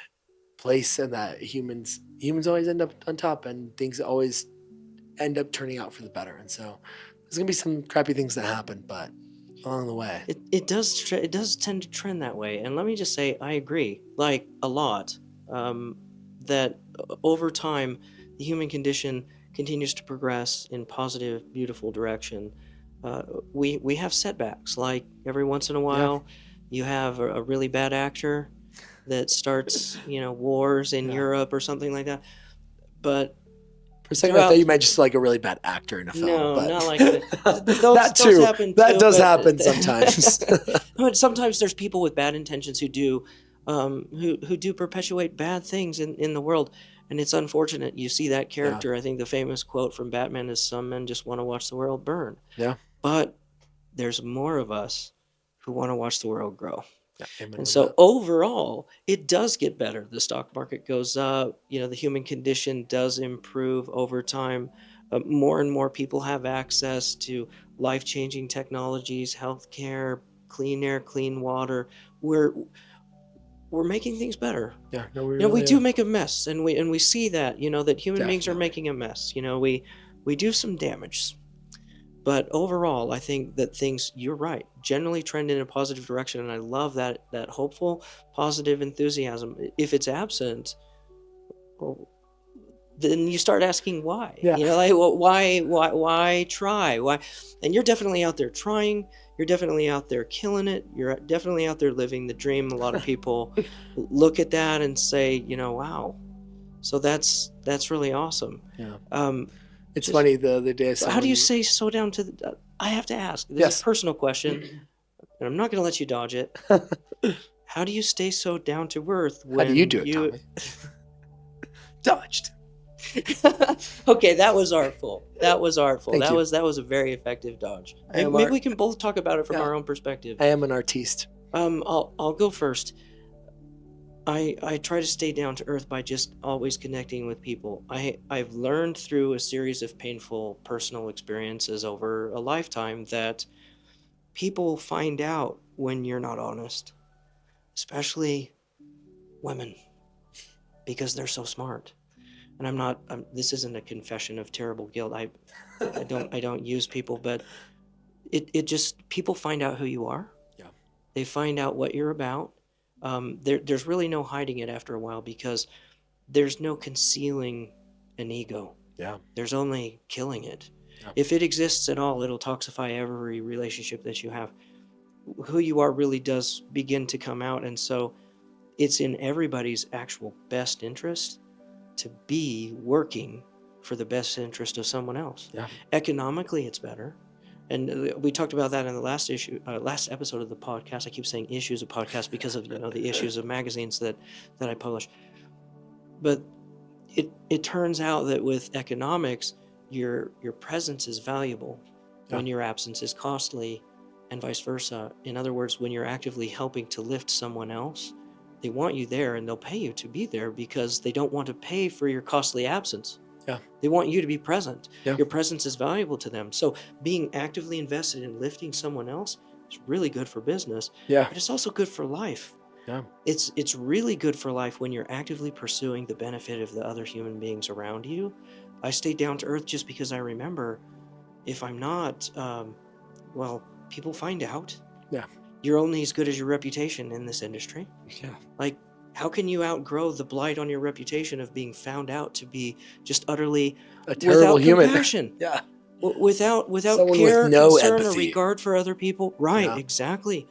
place, and that humans always end up on top, and things always end up turning out for the better. And so there's going to be some crappy things that happen, but along the way, it does tend to trend that way. And let me just say, I agree, like a lot, that over time the human condition continues to progress in positive, beautiful direction. We have setbacks, like every once in a while you have a really bad actor that starts wars in Europe or something like that. But for a second, I thought you meant just like a really bad actor in a film. No, but not like that. That too. That does happen sometimes. But sometimes there's people with bad intentions who do perpetuate bad things in the world, and it's unfortunate. You see that character. I think the famous quote from Batman is, "Some men just want to watch the world burn." Yeah. But there's more of us who want to watch the world grow. Yeah, amen And to so that. overall, it does get better. The stock market goes up. The human condition does improve over time. More and more people have access to life-changing technologies, healthcare, clean air, clean water. We're making things better. Yeah, no, we We really do are. make a mess, and we see that, that human beings are Definitely. making a mess. We do some damage. But overall, I think that things, you're right, generally trend in a positive direction, and I love that hopeful, positive enthusiasm. If it's absent, well, then you start asking why. Yeah. Like, well, why try? Why? And you're definitely out there trying. You're definitely out there killing it. You're definitely out there living the dream. A lot of people look at that and say, wow. So that's really awesome. Yeah. Um, It's just- funny, the other day I saw How do you you- say so down to the? I have to ask. This is Yes. a personal question, and I'm not going to let you dodge it. How do you stay so down to earth when How do you do it, Tommy? Dodged. Okay, that was artful. Thank Thank you. That was a very effective dodge. I am Maybe we can both talk about it from Yeah. our own perspective. I am an artiste. I'll go first. I try to stay down to earth by just always connecting with people. I've learned through a series of painful personal experiences over a lifetime that people find out when you're not honest, especially women, because they're so smart. And this isn't a confession of terrible guilt. I don't use people, but it just, people find out who you are. Yeah. They find out what you're about. There's really no hiding it after a while, because there's no concealing an ego. Yeah. There's only killing it. Yeah. If it exists at all, it'll toxify every relationship that you have. Who you are really does begin to come out. And so it's in everybody's actual best interest to be working for the best interest of someone else. Yeah. Economically, it's better. And we talked about that in the last episode of the podcast. I keep saying issues of podcast because of the issues of magazines that I publish. But it turns out that with economics, your presence is valuable when your absence is costly, and vice versa. In other words, when you're actively helping to lift someone else, they want you there, and they'll pay you to be there because they don't want to pay for your costly absence. Yeah. They want you to be present. Yeah. Your presence is valuable to them. So being actively invested in lifting someone else is really good for business. Yeah. But it's also good for life. Yeah. It's really good for life when you're actively pursuing the benefit of the other human beings around you. I stay down to earth just because I remember, if I'm not, people find out. Yeah. You're only as good as your reputation in this industry. Yeah. Like, how can you outgrow the blight on your reputation of being found out to be just utterly A terrible without human. compassion, Yeah. without Someone care, with no concern, empathy. or regard for other people? Right, Yeah. exactly.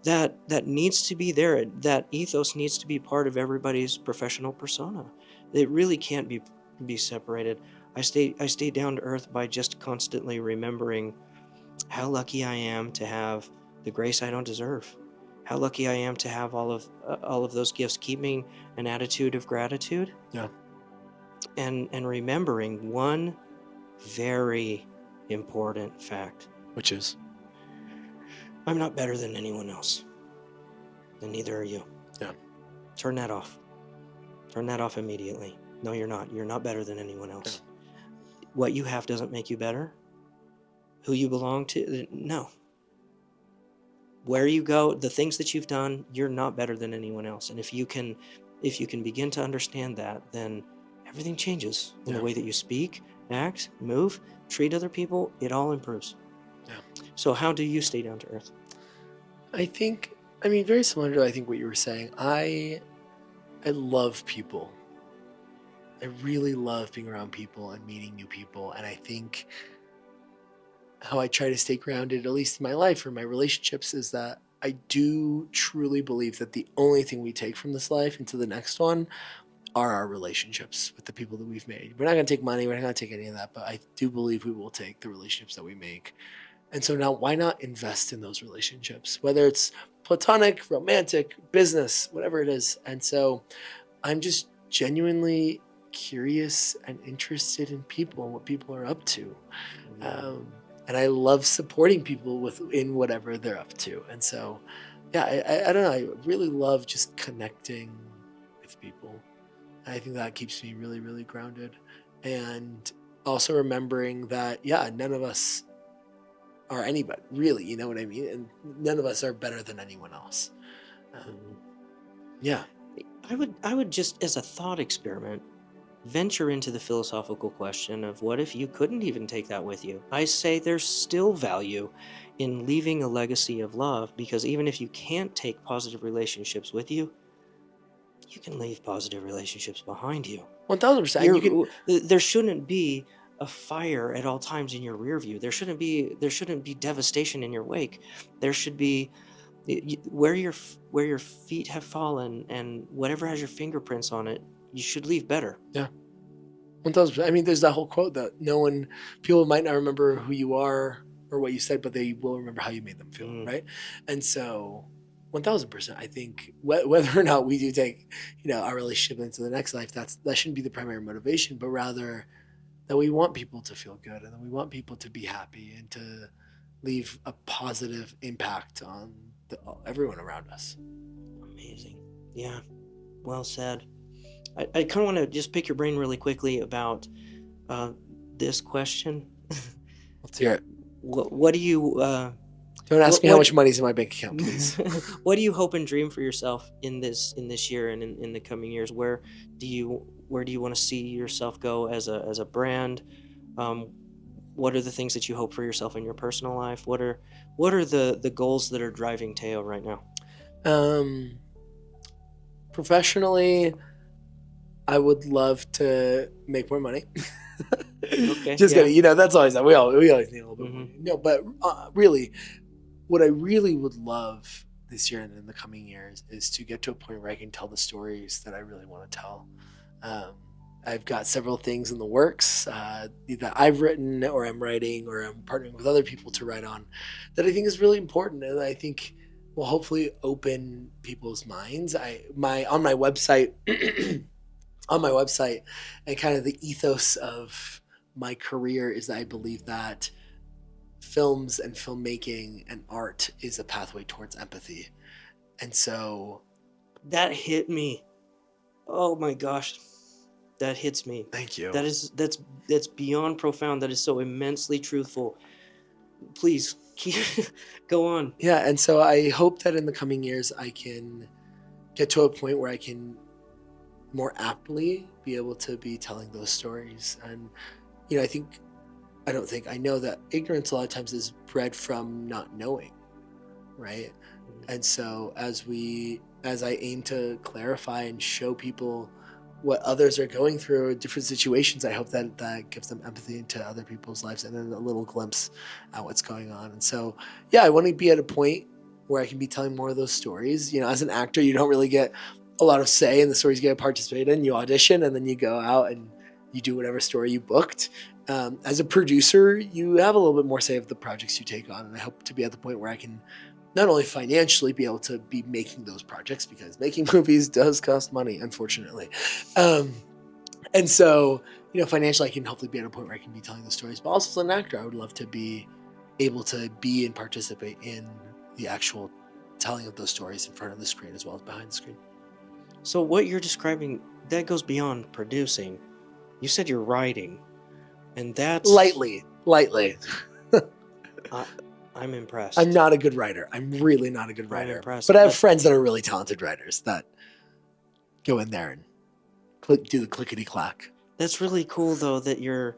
That needs to be there. That ethos needs to be part of everybody's professional persona. It really can't be separated. I stay down to earth by just constantly remembering how lucky I am to have the grace I don't deserve. How lucky I am to have all of those gifts. Keeping an attitude of gratitude. Yeah. And remembering one very important fact. Which is? I'm not better than anyone else. And neither are you. Yeah. Turn that off. Turn that off immediately. No, you're not. You're not better than anyone else. Yeah. What you have doesn't make you better. Who you belong to, no. Where you go, the things that you've done, you're not better than anyone else. And if you can begin to understand that, then everything changes in the way that you speak, act, move, treat other people. It all improves. Yeah. So how do you stay down to earth? Very similar to what you were saying. I love people. I really love being around people and meeting new people. And I think how I try to stay grounded, at least in my life or my relationships, is that I do truly believe that the only thing we take from this life into the next one are our relationships with the people that we've made. We're not going to take money. We're not going to take any of that. But I do believe we will take the relationships that we make. And so now, why not invest in those relationships, whether it's platonic, romantic, business, whatever it is. And so I'm just genuinely curious and interested in people and what people are up to. and I love supporting people in whatever they're up to. And so, yeah, I don't know. I really love just connecting with people. I think that keeps me really, really grounded. And also remembering that, yeah, none of us are anybody, really, you know what I mean? And none of us are better than anyone else. Yeah. I would just, as a thought experiment, venture into the philosophical question of what if you couldn't even take that with you? I say there's still value in leaving a legacy of love, because even if you can't take positive relationships with you, you can leave positive relationships behind you. 1000%. There shouldn't be a fire at all times in your rear view. There shouldn't be devastation in your wake. There should be where your feet have fallen, and whatever has your fingerprints on it, you should leave better. Yeah. 1000%. I mean, there's that whole quote that people might not remember who you are or what you said, but they will remember how you made them feel, right? And so 1000%, I think whether or not we do take, our relationship into the next life, that shouldn't be the primary motivation, but rather that we want people to feel good, and that we want people to be happy and to leave a positive impact on everyone around us. Amazing. Yeah. Well said. I kind of want to just pick your brain really quickly about this question. Let's hear it. What do you... Don't ask me how much money's in my bank account, please. What do you hope and dream for yourself in this year and in the coming years? Where do you want to see yourself go as a brand? What are the things that you hope for yourself in your personal life? What are the goals that are driving Teo right now? Professionally, I would love to make more money. Okay. Just kidding. That's always that. We always need a little bit more. No, but really, what I really would love this year and in the coming years is to get to a point where I can tell the stories that I really want to tell. I've got several things in the works that I've written or I'm writing or I'm partnering with other people to write on that I think is really important, and I think will hopefully open people's minds. On my website, and kind of the ethos of my career is that I believe that films and filmmaking and art is a pathway towards empathy. And so that hit me. Oh my gosh. That hits me. Thank you. That's beyond profound. That is so immensely truthful. Please go on. Yeah, and so I hope that in the coming years I can get to a point where I can more aptly be able to be telling those stories. And I know that ignorance a lot of times is bred from not knowing, right? And so as I aim to clarify and show people what others are going through in different situations, I hope that gives them empathy into other people's lives and then a little glimpse at what's going on. And so, yeah, I want to be at a point where I can be telling more of those stories. As an actor, you don't really get a lot of say in the stories you get to participate in. You audition and then you go out and you do whatever story you booked. As a producer, you have a little bit more say of the projects you take on. And I hope to be at the point where I can not only financially be able to be making those projects, because making movies does cost money, unfortunately. And so, financially, I can hopefully be at a point where I can be telling the stories. But also as an actor, I would love to be able to be and participate in the actual telling of those stories in front of the screen as well as behind the screen. So what you're describing, that goes beyond producing. You said you're writing, and that's... Lightly. I'm impressed. I'm not a good writer. I'm really not a good writer. I'm impressed. But I have friends that are really talented writers that go in there and do the clickety-clack. That's really cool, though, that you're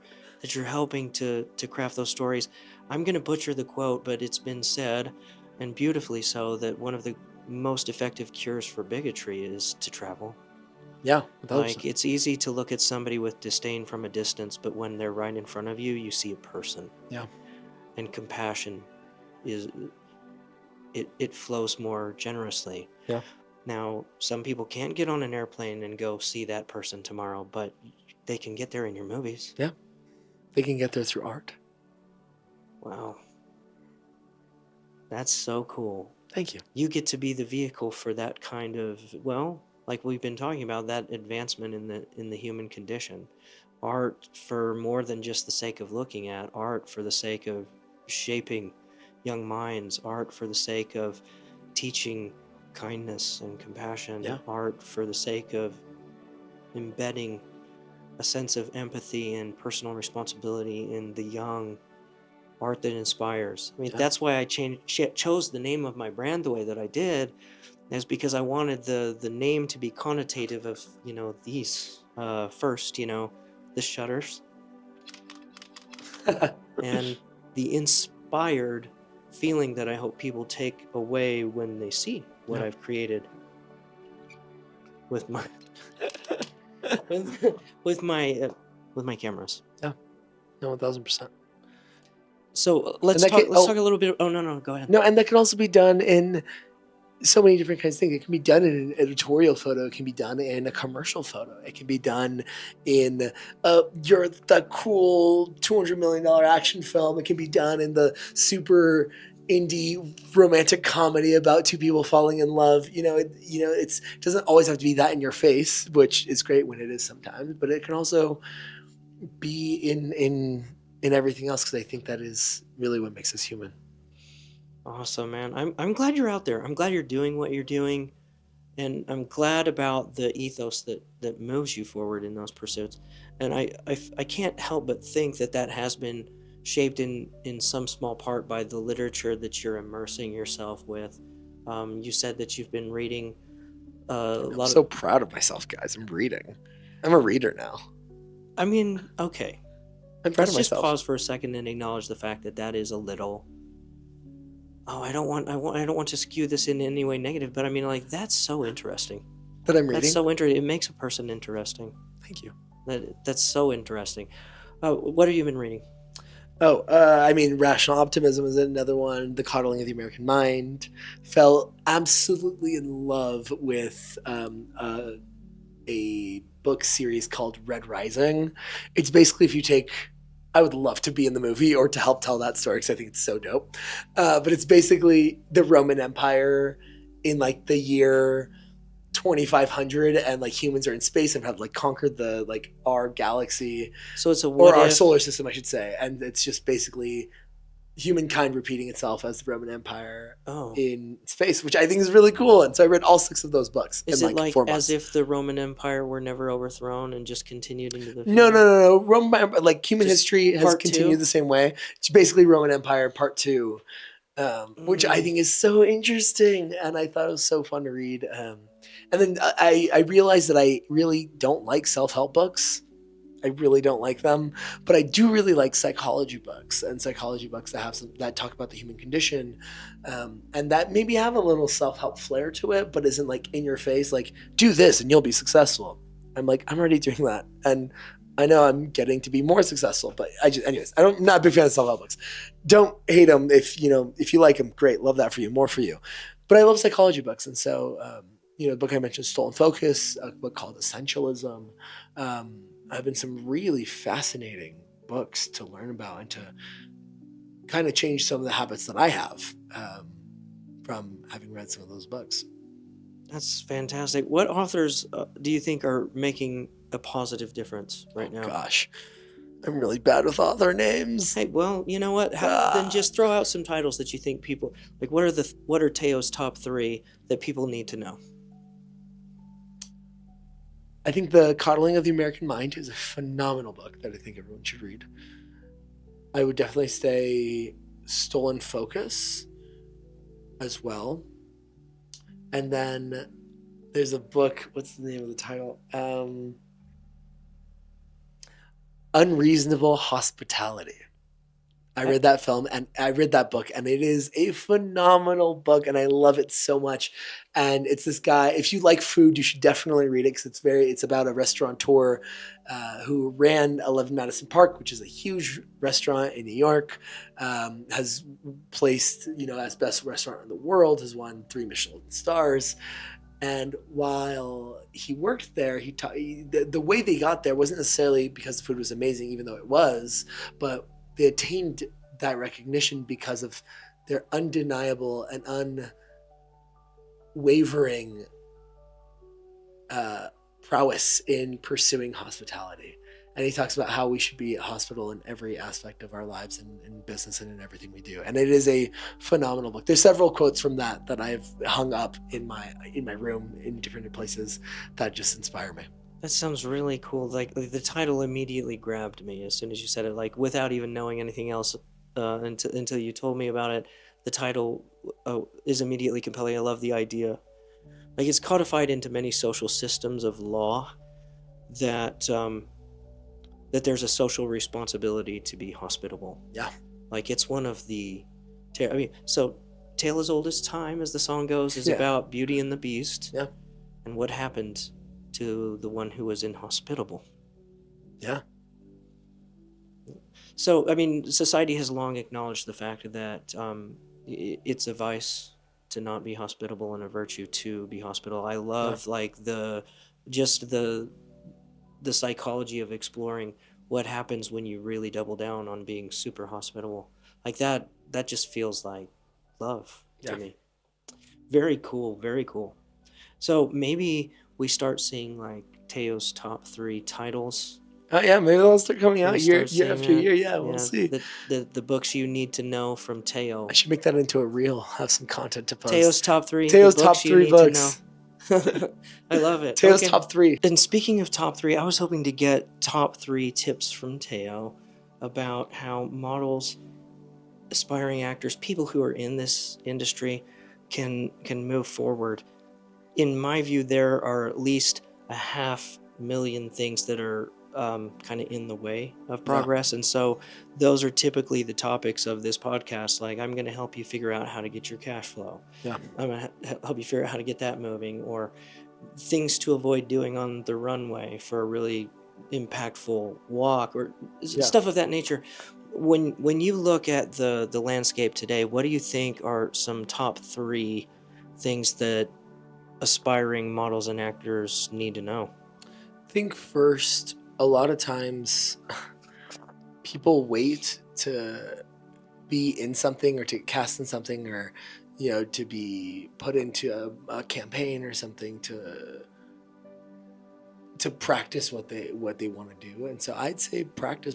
helping to craft those stories. I'm going to butcher the quote, but it's been said, and beautifully so, that one of the most effective cures for bigotry is to travel. Yeah. It's easy to look at somebody with disdain from a distance, but when they're right in front of you, you see a person. Yeah. And compassion it flows more generously. Yeah. Now, some people can't get on an airplane and go see that person tomorrow, but they can get there in your movies. Yeah. They can get there through art. Wow. That's so cool. Thank you. You get to be the vehicle for that kind of, like we've been talking about, that advancement in the human condition. Art for more than just the sake of looking at, art for the sake of shaping young minds, art for the sake of teaching kindness and compassion, Yeah. art for the sake of embedding a sense of empathy and personal responsibility in the young, art that inspires. I mean, Yeah. that's why I chose the name of my brand the way that I did, is because I wanted the name to be connotative of, these first, the shutters and the inspired feeling that I hope people take away when they see what Yeah. I've created with my with my cameras. Yeah. No, 1000%. So And let's that talk. can, Let's talk a little bit. Oh no, go ahead. no, and that can also be done in so many different kinds of things. It can be done in an editorial photo. It can be done in a commercial photo. It can be done in the cool $200 million action film. It can be done in the super indie romantic comedy about two people falling in love. It doesn't always have to be that in your face, which is great when it is sometimes, but it can also be in everything else, because I think that is really what makes us human. Awesome, man. I'm glad you're out there. I'm glad you're doing what you're doing, and I'm glad about the ethos that moves you forward in those pursuits. And I can't help but think that has been shaped in some small part by the literature that you're immersing yourself with. You said that you've been reading a I'm lot so of. proud of myself, guys. I'm reading. I'm a reader now. I mean, okay. I'm proud Let's of just myself. pause for a second and acknowledge the fact that is a little. Oh, I don't want to skew this in any way negative, but I mean, like, that's so interesting. That I'm That's reading. so interesting. It makes a person interesting. Thank you. That's so interesting. What have you been reading? Rational Optimism is another one. The Coddling of the American Mind. Fell absolutely in love with a book series called Red Rising. It's basically, if you take, I would love to be in the movie or to help tell that story because I think it's so dope. But it's basically the Roman Empire in like the year 2500, and like humans are in space and have like conquered the like our galaxy, So it's a or our solar system, I should say, and it's just basically humankind repeating itself as the Roman Empire in space, which I think is really cool. And so I read all 6 of those books Is in it like 4 months. As if the Roman Empire were never overthrown and just continued into the future? No. Roman, like human history has continued 2? the same way. It's basically Roman Empire Part 2, which I think is so interesting, and I thought it was so fun to read. And then I realized that I really don't like self-help books. I really don't like them, but I do really like psychology books, and psychology books that have that talk about the human condition, and that maybe have a little self-help flair to it, but isn't like in your face, like do this and you'll be successful. I'm already doing that, and I know I'm getting to be more successful, but anyways, I'm not a big fan of self-help books. Don't hate them if you like them, great, love that for you, more for you. But I love psychology books, and so the book I mentioned, Stolen Focus, a book called Essentialism. Have been some really fascinating books to learn about and to kind of change some of the habits that I have from having read some of those books. That's fantastic. What authors do you think are making a positive difference right now? Gosh, I'm really bad with author names. Hey, well, you know what? Then just throw out some titles that you think people like. What are Teo's top 3 that people need to know? I think The Coddling of the American Mind is a phenomenal book that I think everyone should read. I would definitely say Stolen Focus as well. And then there's a book, what's the name of the title? Unreasonable Hospitality. I read that film and I read that book, and it is a phenomenal book, and I love it so much. And it's this guy, if you like food, you should definitely read it, because it's about a restaurateur who ran 11 Madison Park, which is a huge restaurant in New York, has placed, as best restaurant in the world, has won 3 Michelin stars. And while he worked there, the way they got there wasn't necessarily because the food was amazing, even though it was, but they attained that recognition because of their undeniable and unwavering prowess in pursuing hospitality. And he talks about how we should be a hospital in every aspect of our lives and in business and in everything we do. And it is a phenomenal book. There's several quotes from that I've hung up in my room in different places that just inspire me. That sounds really cool. Like the title immediately grabbed me as soon as you said it, like without even knowing anything else until you told me about it. The title is immediately compelling. I love the idea. Like it's codified into many social systems of law that that there's a social responsibility to be hospitable. Yeah. Like it's one of the, so Tale as Old as Time, as the song goes, is about Beauty and the Beast. Yeah. And what happened to the one who was inhospitable. Yeah. So, I mean, society has long acknowledged the fact that it's a vice to not be hospitable and a virtue to be hospitable. I love like the psychology of exploring what happens when you really double down on being super hospitable. Like that just feels like love to me. Very cool, very cool. So maybe we start seeing like Teo's top 3 titles. Oh yeah, maybe they'll start coming out year after year. Yeah, we'll see. The books you need to know from Teo. I should make that into a reel. Have some content to post. Teo's top 3. Teo's top 3 books. I love it. Teo's top 3. And speaking of top 3, I was hoping to get top 3 tips from Teo about how models, aspiring actors, people who are in this industry can move forward. In my view, there are at least 500,000 things that are kind of in the way of progress. And so those are typically the topics of this podcast. Like, I'm going to help you figure out how to get your cash flow. Yeah. I'm going to help you figure out how to get that moving, or things to avoid doing on the runway for a really impactful walk, or stuff of that nature. When you look at the landscape today, what do you think are some top 3 things that aspiring models and actors need to know? I think first, a lot of times people wait to be in something or to get cast in something, or to be put into a campaign or something to practice what they want to do. And so I'd say practice.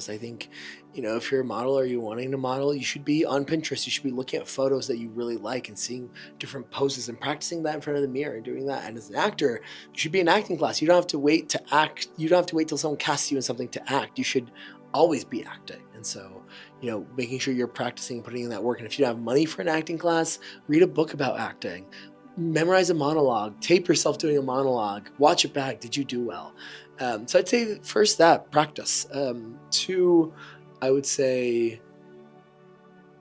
I think, if you're a model or you're wanting to model, you should be on Pinterest. You should be looking at photos that you really like and seeing different poses and practicing that in front of the mirror and doing that. And as an actor, you should be in acting class. You don't have to wait to act. You don't have to wait till someone casts you in something to act. You should always be acting. And so, making sure you're practicing and putting in that work. And if you don't have money for an acting class, read a book about acting. Memorize a monologue, tape yourself doing a monologue, watch it back. Did you do well? So I'd say first that, practice. 2, I would say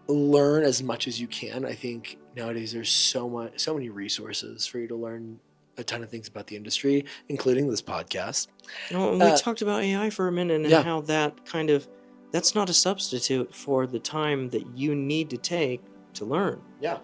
learn as much as you can. I think nowadays there's so many resources for you to learn a ton of things about the industry, including this podcast. We talked about AI for a minute and how that's not a substitute for the time that you need to take to learn. Yeah.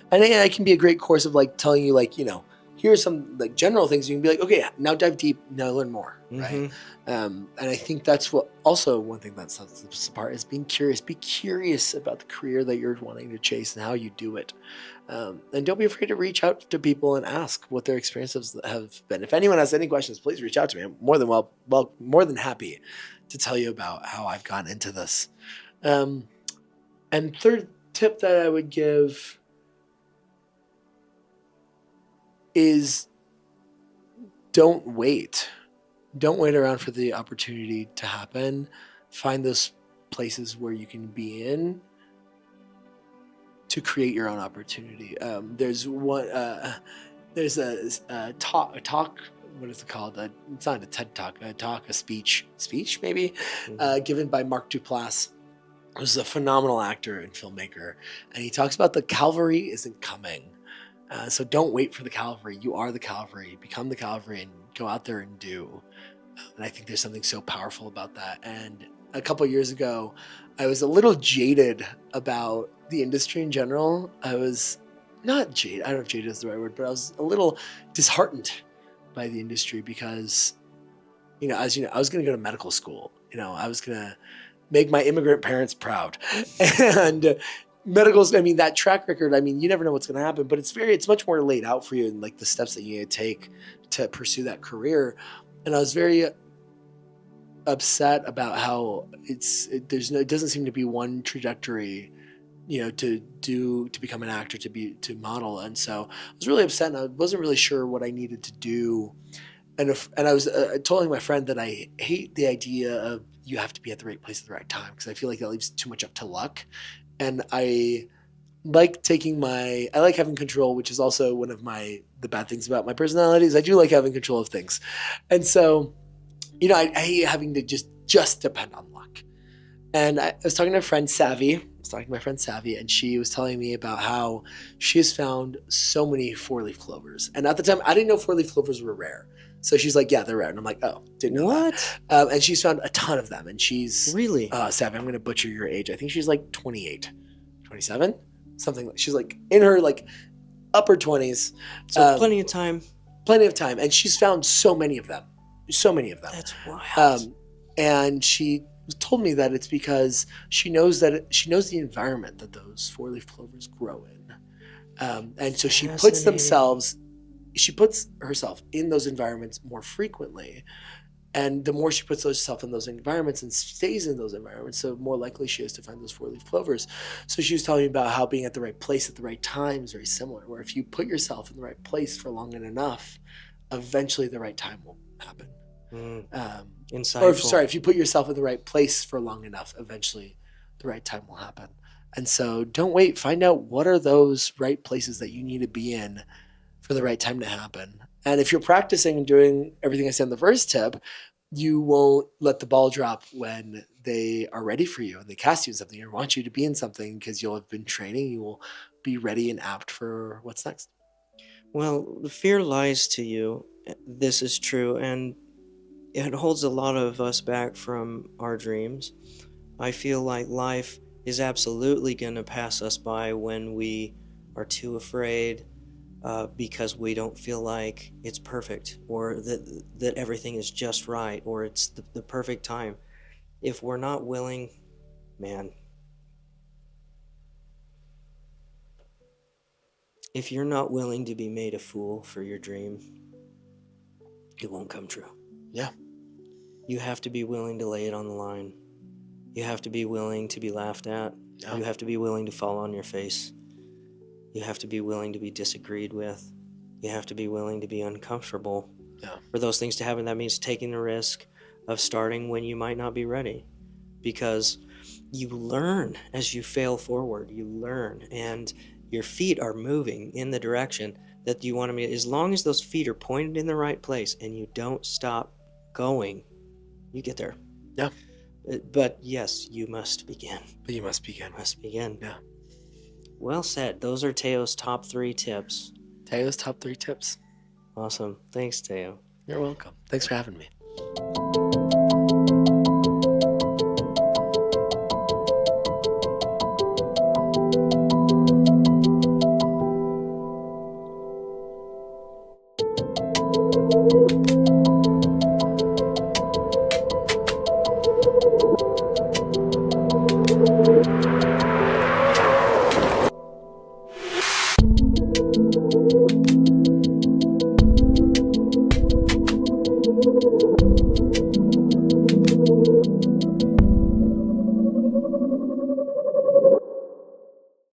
And AI can be a great course of telling you here's some general things. You can be like, okay, now dive deep, now learn more, right? And I think that's what also one thing that sets us apart is being curious. Be curious about the career that you're wanting to chase and how you do it. And don't be afraid to reach out to people and ask what their experiences have been. If anyone has any questions, please reach out to me. I'm more than happy to tell you about how I've gotten into this. And third tip that I would give is don't wait. Don't wait around for the opportunity to happen. Find those places where you can be in to create your own opportunity. There's a talk. What is it called? It's not a TED Talk. A speech maybe, given by Mark Duplass, who's a phenomenal actor and filmmaker, and he talks about the cavalry isn't coming. So don't wait for the cavalry. You are the cavalry. Become the cavalry and go out there and do. And I think there's something so powerful about that. And a couple of years ago, I was a little jaded about the industry in general. I was not jaded. I don't know if jaded is the right word, but I was a little disheartened by the industry because, as I was going to go to medical school. I was going to make my immigrant parents proud. And medicals, that track record, you never know what's going to happen, but it's much more laid out for you and the steps that you need to take to pursue that career. And I was very upset about how it doesn't seem to be one trajectory, to become an actor, to model. And so I was really upset, and I wasn't really sure what I needed to do. And I was telling my friend that I hate the idea of you have to be at the right place at the right time, because I feel like that leaves too much up to luck. And I like I like having control, which is also one of the bad things about my personality is I do like having control of things. And so, I hate having to just depend on luck. And I was talking to my friend Savvy, and she was telling me about how she has found so many 4-leaf clovers. And at the time, I didn't know 4-leaf clovers were rare. So she's like, yeah, they're rare. And I'm like, oh, didn't know what? that. And she's found a ton of them. And she's... Really? Savvy, I'm going to butcher your age. I think she's like 28, 27? Something like... She's like in her like upper 20s. So plenty of time. Plenty of time. And she's found so many of them. That's wild. And she told me that it's because she knows the environment that those 4-leaf clovers grow in. And so she puts herself in those environments more frequently. And the more she puts herself in those environments and stays in those environments, the more likely she is to find those 4-leaf clovers. So she was telling me about how being at the right place at the right time is very similar, where if you put yourself in the right place for long enough, eventually the right time will happen. Insightful. If you put yourself in the right place for long enough, eventually the right time will happen. And so don't wait. Find out what are those right places that you need to be in for the right time to happen. And if you're practicing and doing everything I said in the first tip, you won't let the ball drop when they are ready for you and they cast you in something or want you to be in something, because you'll have been training. You will be ready and apt for what's next. Well, the fear lies to you. This is true. And it holds a lot of us back from our dreams. I feel like life is absolutely going to pass us by when we are too afraid, because we don't feel like it's perfect, or that everything is just right, or it's the perfect time. If we're not willing, if you're not willing to be made a fool for your dream, it won't come true. Yeah. You have to be willing to lay it on the line. You have to be willing to be laughed at. Yeah. You have to be willing to fall on your face. You have to be willing to be disagreed with. You have to be willing to be uncomfortable. Yeah. For those things to happen, that means taking the risk of starting when you might not be ready. Because you learn as you fail forward. You learn, and your feet are moving in the direction that you want to be. As long as those feet are pointed in the right place and you don't stop going, you get there. Yeah. But yes, you must begin. You must begin. Yeah. Well said. Those are Teo's top 3 tips. Awesome. Thanks, Teo. You're welcome. Thanks for having me.